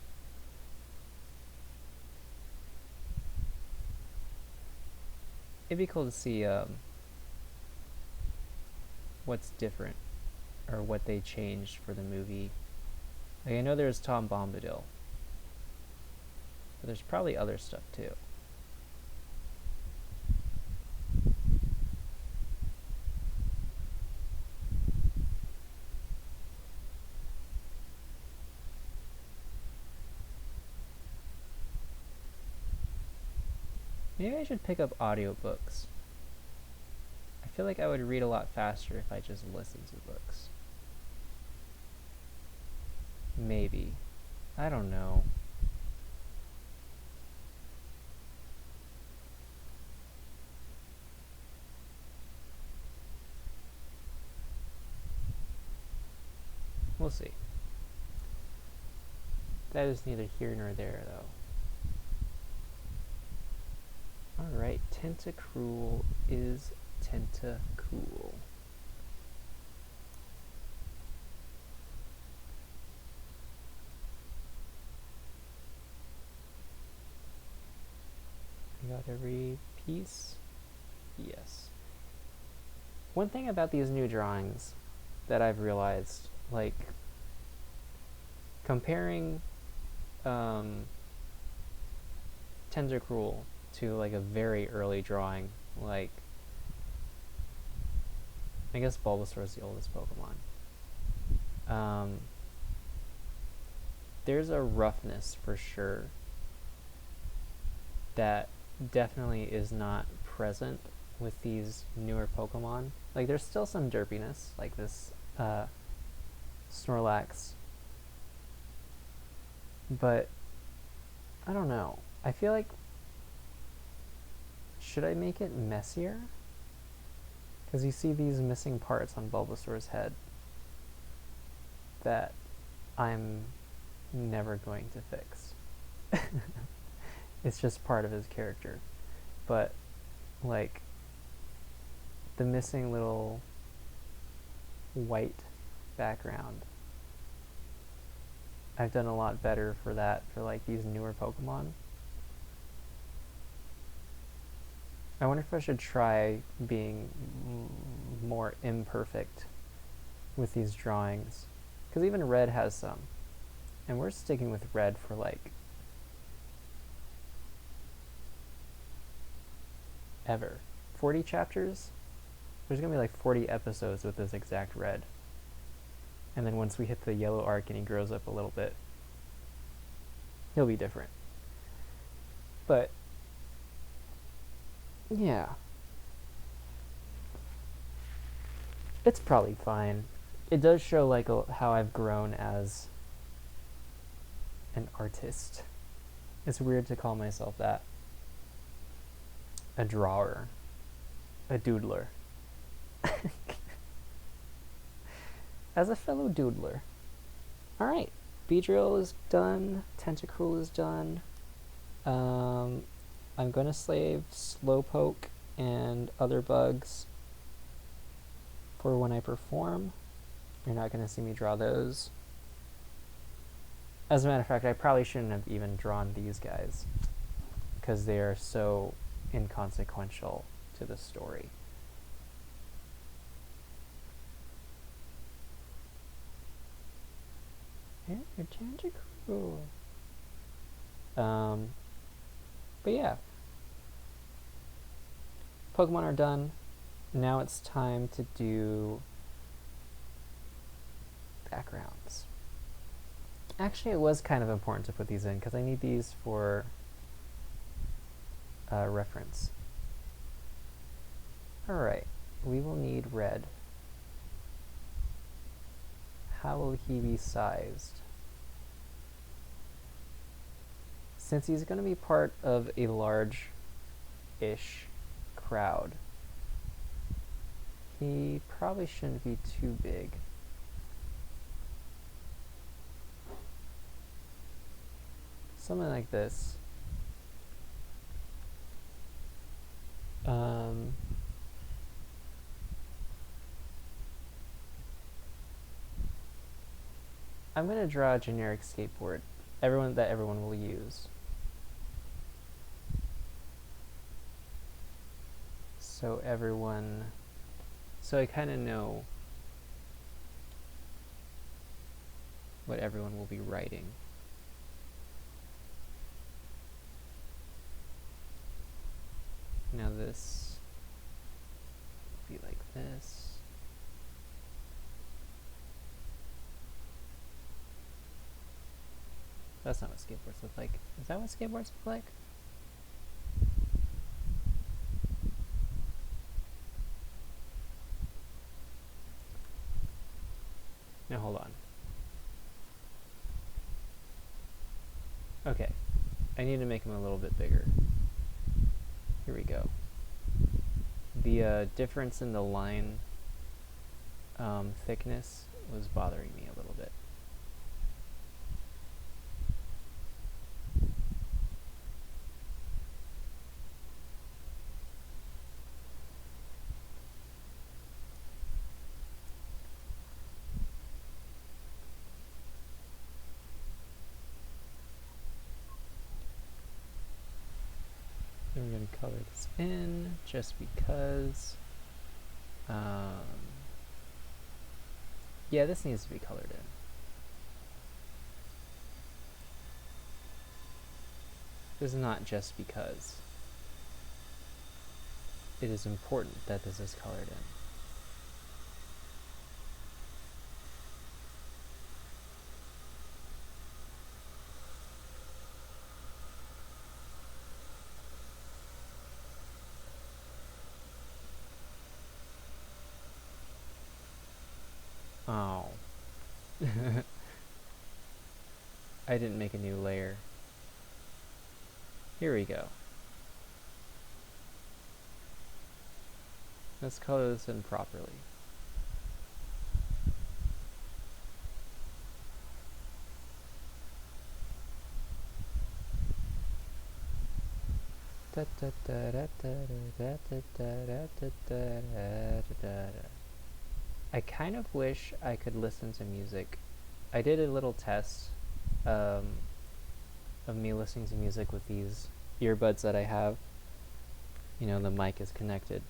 S1: It'd be cool to see what's different or what they changed for the movie. Like, I know there's Tom Bombadil, but there's probably other stuff too. Maybe I should pick up audiobooks. I feel like I would read a lot faster if I just listened to books. Maybe. I don't know. We'll see. That is neither here nor there, though. Alright, Tentacruel is Tentacool. I got every piece? Yes. One thing about these new drawings that I've realized, like, comparing Tentacruel to like a very early drawing, like I guess Bulbasaur is the oldest Pokemon. There's a roughness for sure that definitely is not present with these newer Pokemon. Like there's still some derpiness, like this Snorlax, but I don't know. I feel like, should I make it messier? Because you see these missing parts on Bulbasaur's head that I'm never going to fix. It's just part of his character. But, like, the missing little white background, I've done a lot better for that for, like, these newer Pokemon. I wonder if I should try being more imperfect with these drawings. Because even Red has some. And we're sticking with Red for like ever. 40 chapters? There's gonna be like 40 episodes with this exact red. And then once we hit the yellow arc and he grows up a little bit, he'll be different. But yeah, it's probably fine. It does show like how I've grown as an artist. It's weird to call myself that. A drawer. A doodler. As a fellow doodler. Alright. Beedrill is done. Tentacruel is done. I'm gonna save Slowpoke and other bugs for when I perform. You're not gonna see me draw those. As a matter of fact, I probably shouldn't have even drawn these guys because they are so inconsequential to the story. Yeah, your Tentacruel. But yeah. Pokemon are done. Now it's time to do backgrounds. Actually, it was kind of important to put these in because I need these for reference. Alright, we will need red. How will he be sized? Since he's going to be part of a large-ish crowd, he probably shouldn't be too big. Something like this. I'm going to draw a generic skateboard, that everyone will use. So I kind of know what everyone will be writing. Now this will be like this. That's not what skateboards look like. Is that what skateboards look like? Now hold on. Okay. I need to make him a little bit bigger. Here we go. The difference in the line thickness was bothering me a little bit. We're going to color this in just because. Yeah, this needs to be colored in. This is not just because. It is important that this is colored in. Oh. I didn't make a new layer. Here we go. Let's color this in properly. I kind of wish I could listen to music. I did a little test of me listening to music with these earbuds that I have. You know, the mic is connected.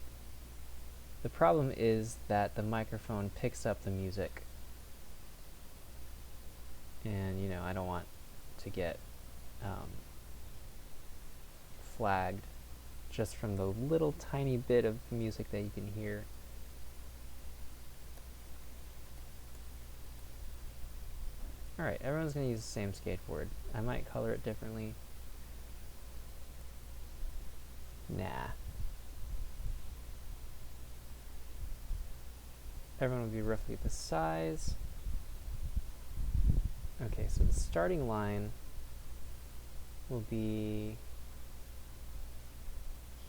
S1: The problem is that the microphone picks up the music. And, you know, I don't want to get flagged just from the little tiny bit of music that you can hear. Alright, everyone's going to use the same skateboard. I might color it differently. Nah. Everyone will be roughly the size. Okay, so the starting line will be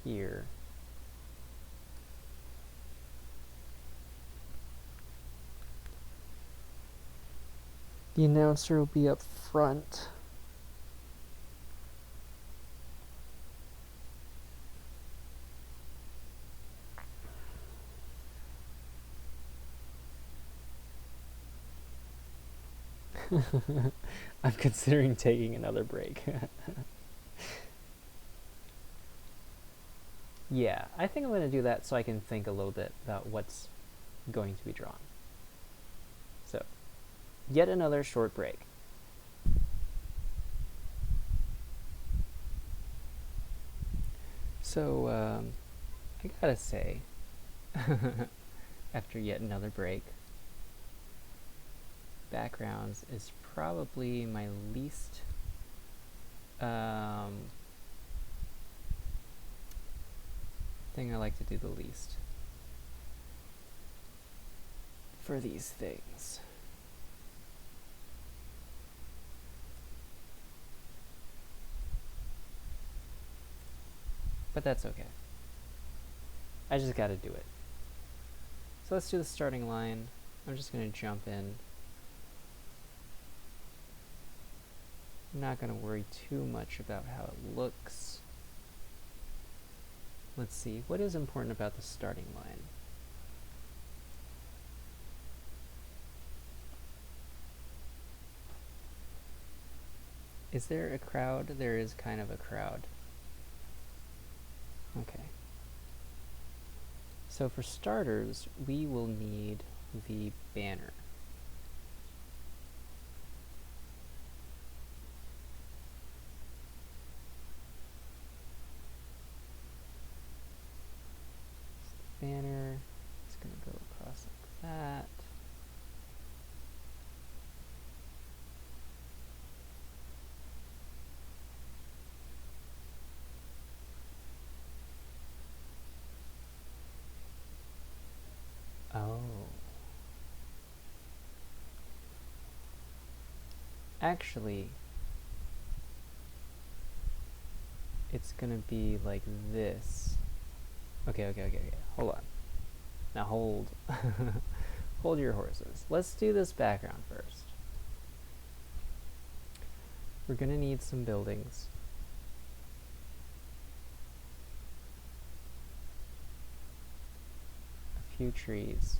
S1: here. The announcer will be up front. I'm considering taking another break. Yeah, I think I'm going to do that so I can think a little bit about what's going to be drawn. So, yet another short break. So, I gotta say, after yet another break, backgrounds is probably my least thing I like to do the least for these things. But that's okay. I just gotta do it. So let's do the starting line. I'm just gonna jump in. I'm not gonna worry too much about how it looks. Let's see, what is important about the starting line? Is there a crowd? There is kind of a crowd. Okay. So for starters, we will need the banner. Banner is going to go across like that. Oh. Actually, it's going to be like this. Okay. Hold on. Now hold. Hold your horses. Let's do this background first. We're going to need some buildings. A few trees.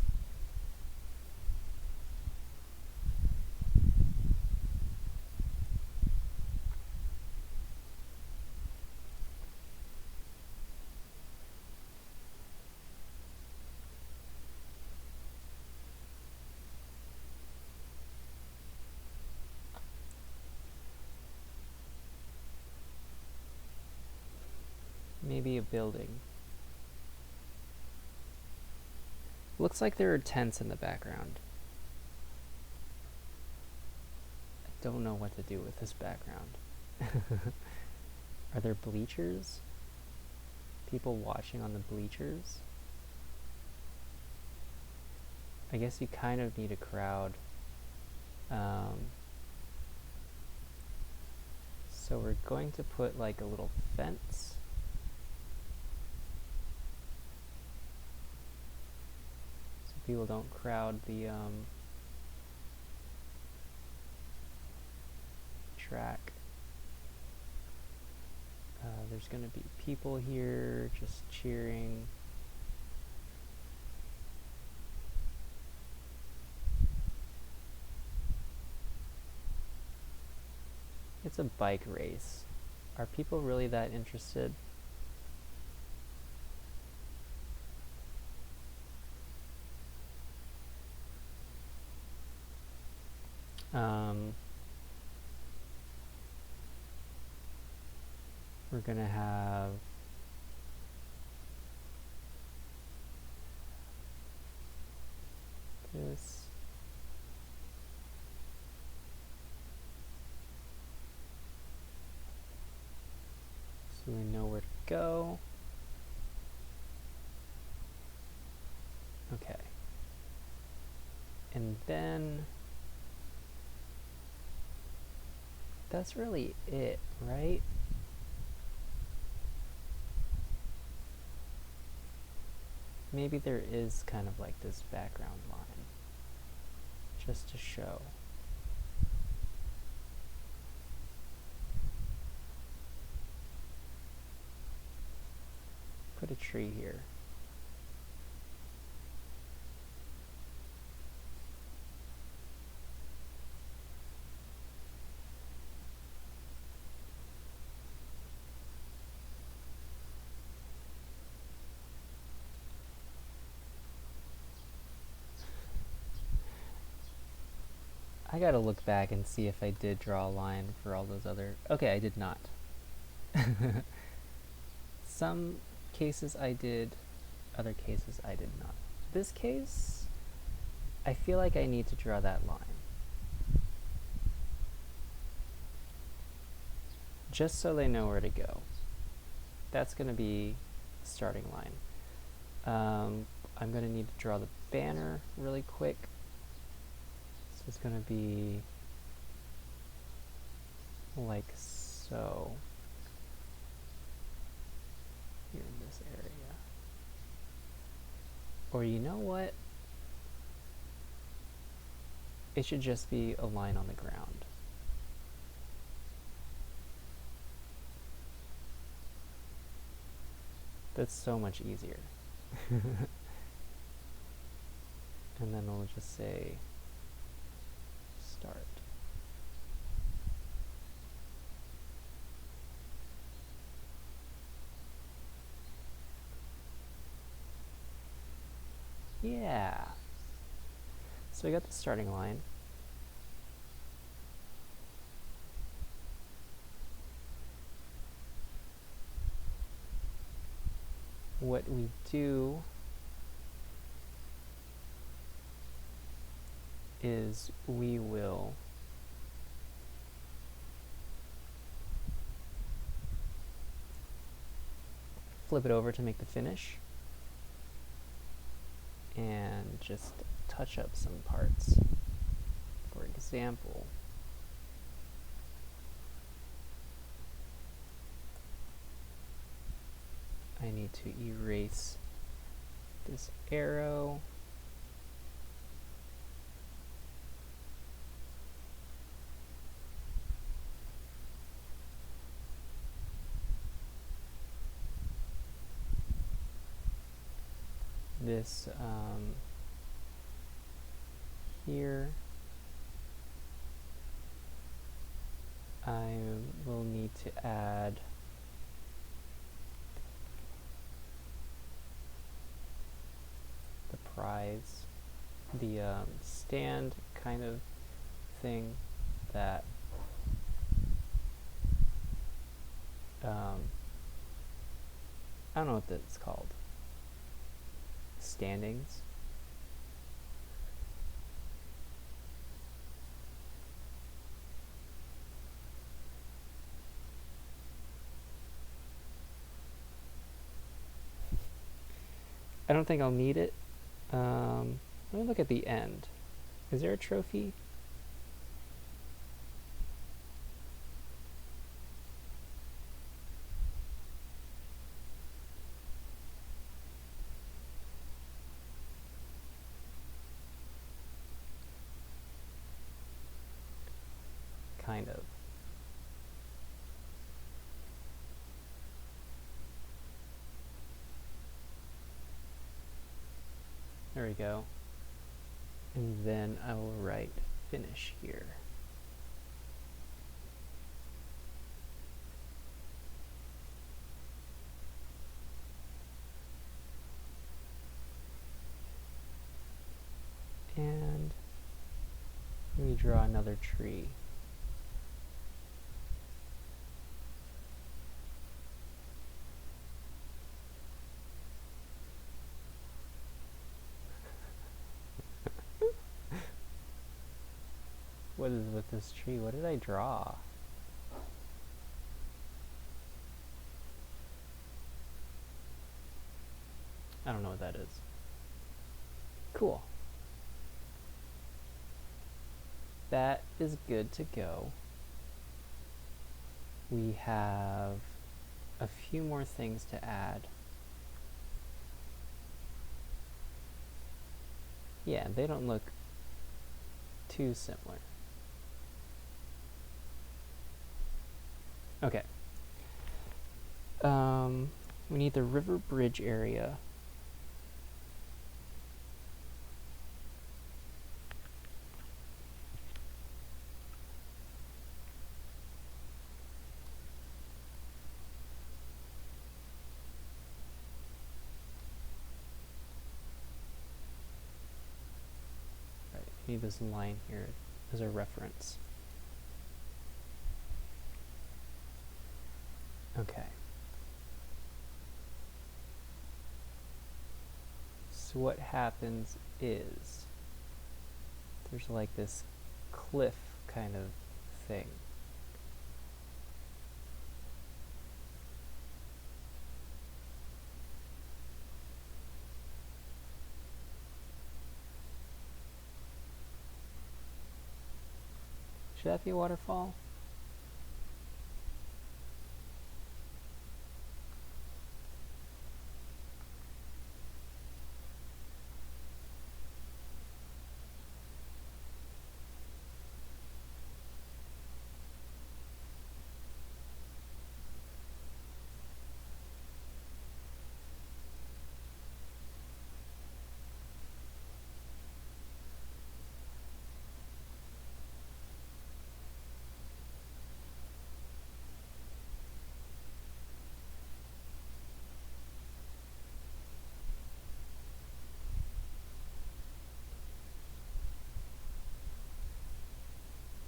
S1: Maybe a building. Looks like there are tents in the background. I don't know what to do with this background. Are there bleachers? People watching on the bleachers? I guess you kind of need a crowd. So we're going to put like a little fence. So people don't crowd the track. There's going to be people here just cheering. It's a bike race. Are people really that interested? We're gonna have this. So we know where to go. Okay. And then that's really it, right? Maybe there is kind of like this background line, just to show. Put a tree here. I gotta look back and see if I did draw a line for all those other... Okay, I did not. Some cases I did, other cases I did not. This case, I feel like I need to draw that line. Just so they know where to go. That's gonna be the starting line. I'm gonna need to draw the banner really quick. So it's gonna be like so. Here in this area. Or you know what? It should just be a line on the ground. That's so much easier. And then we'll just say start. Yeah. So we got the starting line. What we do is we will flip it over to make the finish and just touch up some parts. For example, I need to erase this arrow. This here, I will need to add the prize, the stand kind of thing that I don't know what that's called. Standings. I don't think I'll need it. Let me look at the end. Is there a trophy? Kind of. There we go. And then I will write finish here. And let me draw another tree. What is with this tree? What did I draw? I don't know what that is. Cool. That is good to go. We have a few more things to add. Yeah, they don't look too similar. Okay. We need the river bridge area. Right, I need this line here as a reference. Okay. So what happens is there's like this cliff kind of thing. Should that be a waterfall?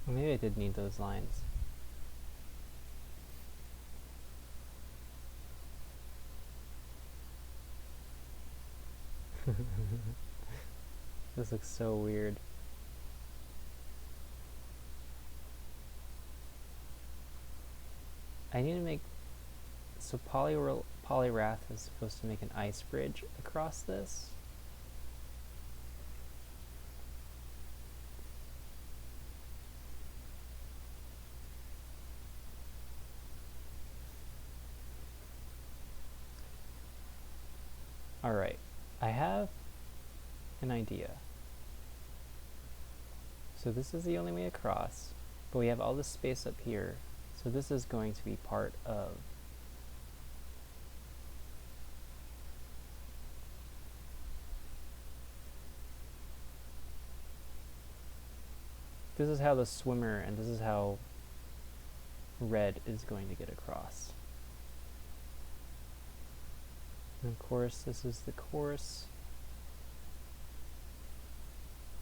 S1: Well, maybe I did need those lines. This looks so weird. I need to make... So Polyrath is supposed to make an ice bridge across this. Alright, I have an idea. So this is the only way across, but we have all this space up here, so this is going to be part of this is how the swimmer, and this is how red is going to get across. And of course, this is the course.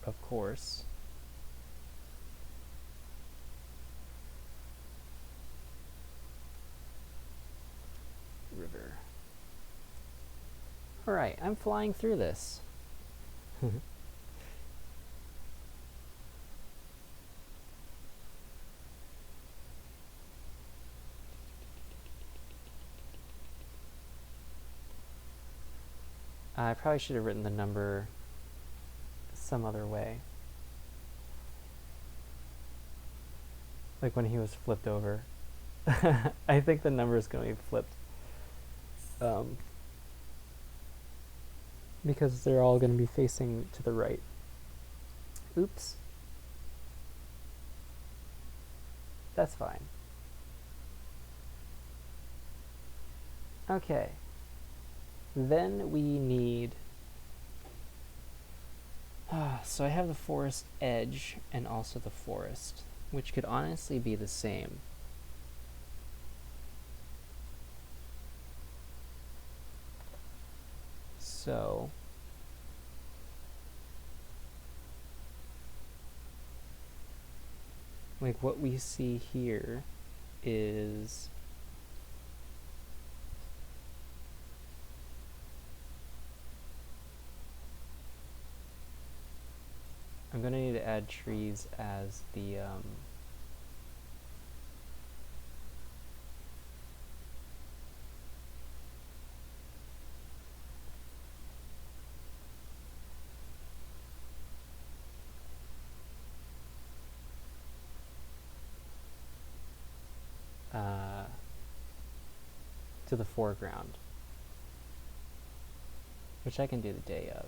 S1: Of course. River. Alright, I'm flying through this. I probably should have written the number some other way. Like when he was flipped over. I think the number is going to be flipped. Because they're all going to be facing to the right. Oops. That's fine. Okay. Then we need... so I have the forest edge and also the forest, which could honestly be the same. So... like what we see here is... I'm going to need to add trees as the to the foreground, which I can do the day of.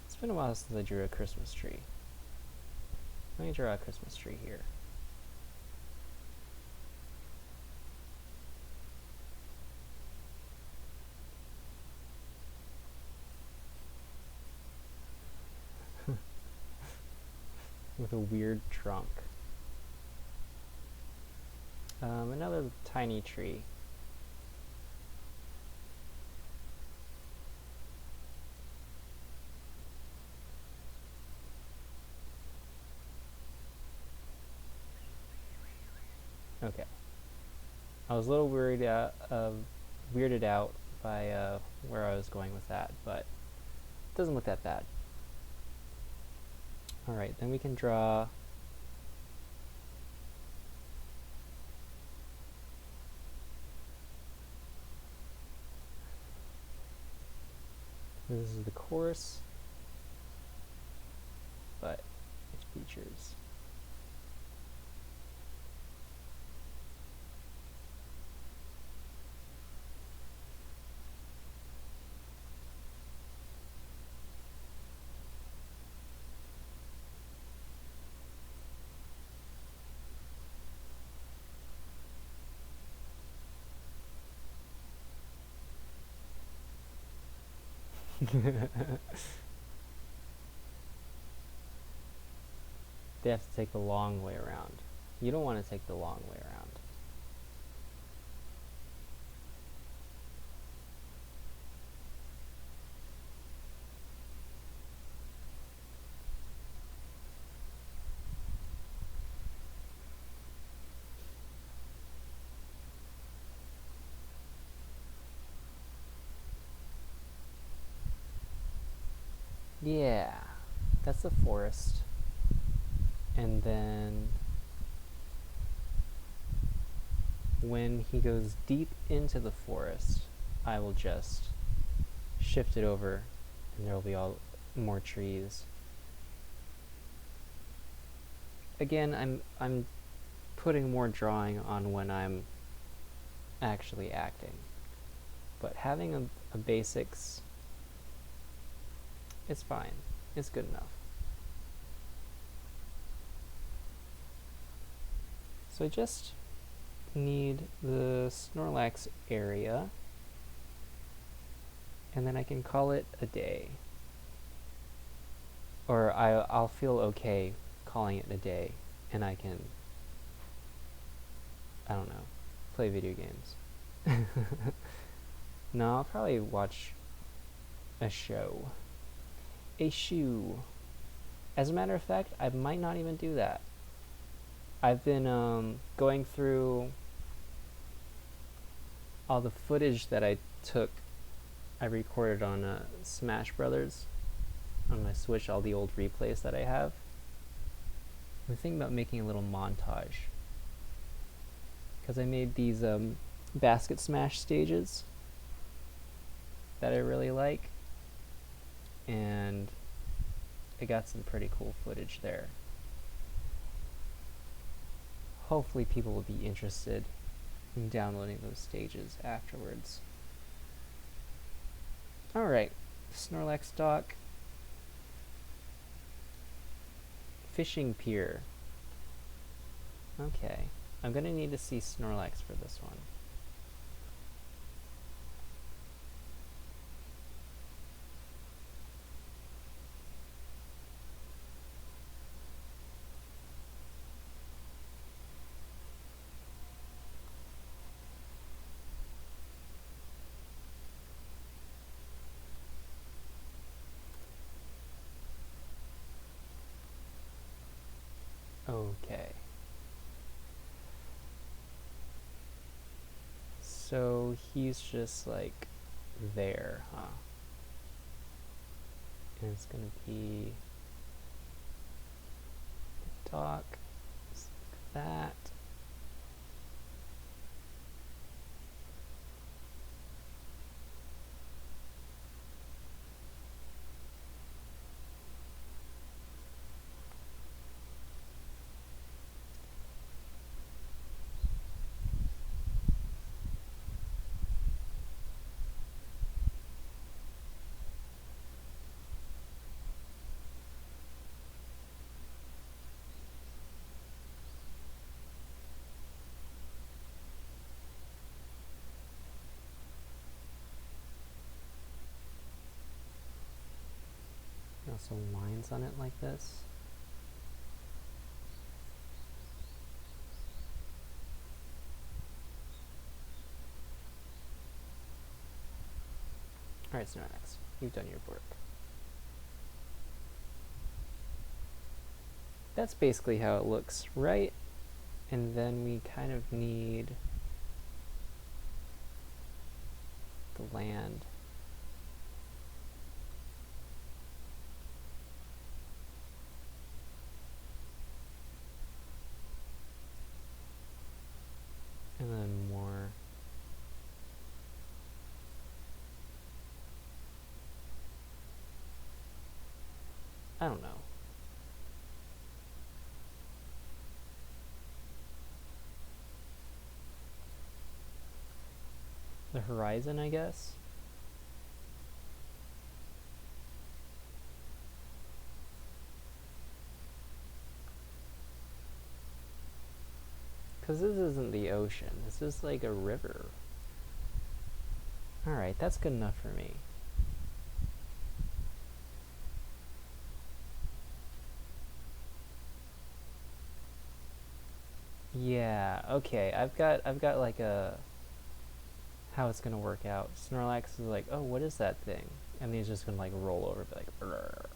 S1: It's been a while since I drew a Christmas tree. Let me draw a Christmas tree here. With a weird trunk. Another tiny tree. Okay. I was a little weirded out by where I was going with that, but it doesn't look that bad. Alright, then we can draw this is the course, but its features. They have to take the long way around. You don't want to take the long way around. Yeah, that's the forest. And then when he goes deep into the forest, I will just shift it over and there will be all more trees. Again, I'm putting more drawing on when I'm actually acting. But having a basics, it's fine. It's good enough. So I just need the Snorlax area, and then I can call it a day. Or I'll feel okay calling it a day, and I can, I don't know, play video games. No, I'll probably watch a show. A shoe. As a matter of fact, I might not even do that. I've been going through all the footage that I recorded on Smash Brothers on my Switch, all the old replays that I have. I'm thinking about making a little montage, because I made these basket smash stages that I really like, and I got some pretty cool footage there. Hopefully people will be interested in downloading those stages afterwards. Alright, Snorlax dock. Fishing pier. Okay, I'm gonna need to see Snorlax for this one. Okay. So he's just like there, huh? And it's gonna be the dock, like that. some lines on it like this. Alright, Snorlax, you've done your work. That's basically how it looks, right? And then we kind of need the land. And then more. I don't know. The horizon, I guess. Because this isn't the ocean. This is like a river. Alright, that's good enough for me. Yeah, okay. I've got like a how it's gonna work out. Snorlax is like, oh, what is that thing? And he's just gonna like roll over and be like, brr.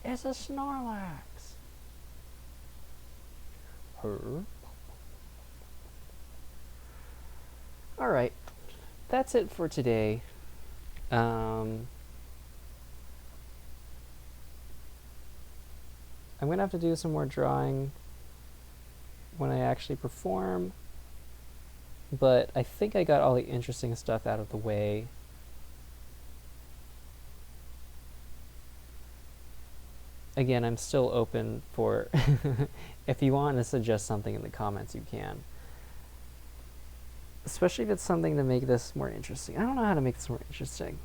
S1: It's a Snorlax. Her. Alright. That's it for today. I'm gonna have to do some more drawing when I actually perform, but I think I got all the interesting stuff out of the way. Again, I'm still open for if you want to suggest something in the comments, you can. Especially if it's something to make this more interesting. I don't know how to make this more interesting.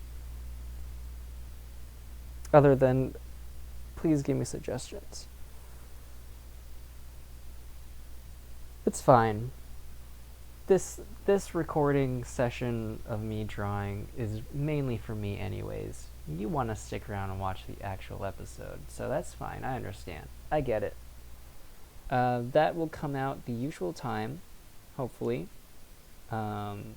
S1: Other than, please give me suggestions. It's fine. This recording session of me drawing is mainly for me anyways. You want to stick around and watch the actual episode, so that's fine. I understand. I get it. That will come out the usual time, hopefully. Hopefully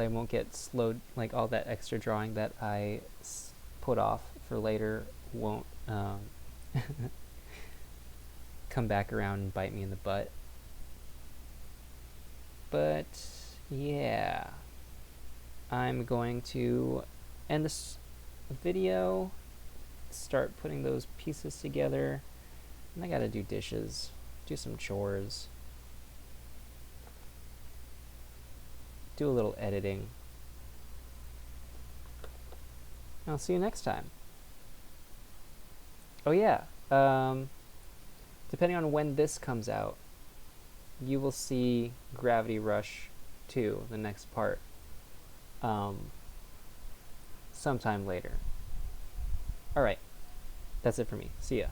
S1: I won't get slowed, like all that extra drawing that I put off for later won't come back around and bite me in the butt. But yeah, I'm going to end this video, start putting those pieces together, and I gotta do dishes, do some chores, do a little editing. I'll see you next time. Oh yeah, depending on when this comes out, you will see Gravity Rush 2, the next part, sometime later. Alright, that's it for me. See ya.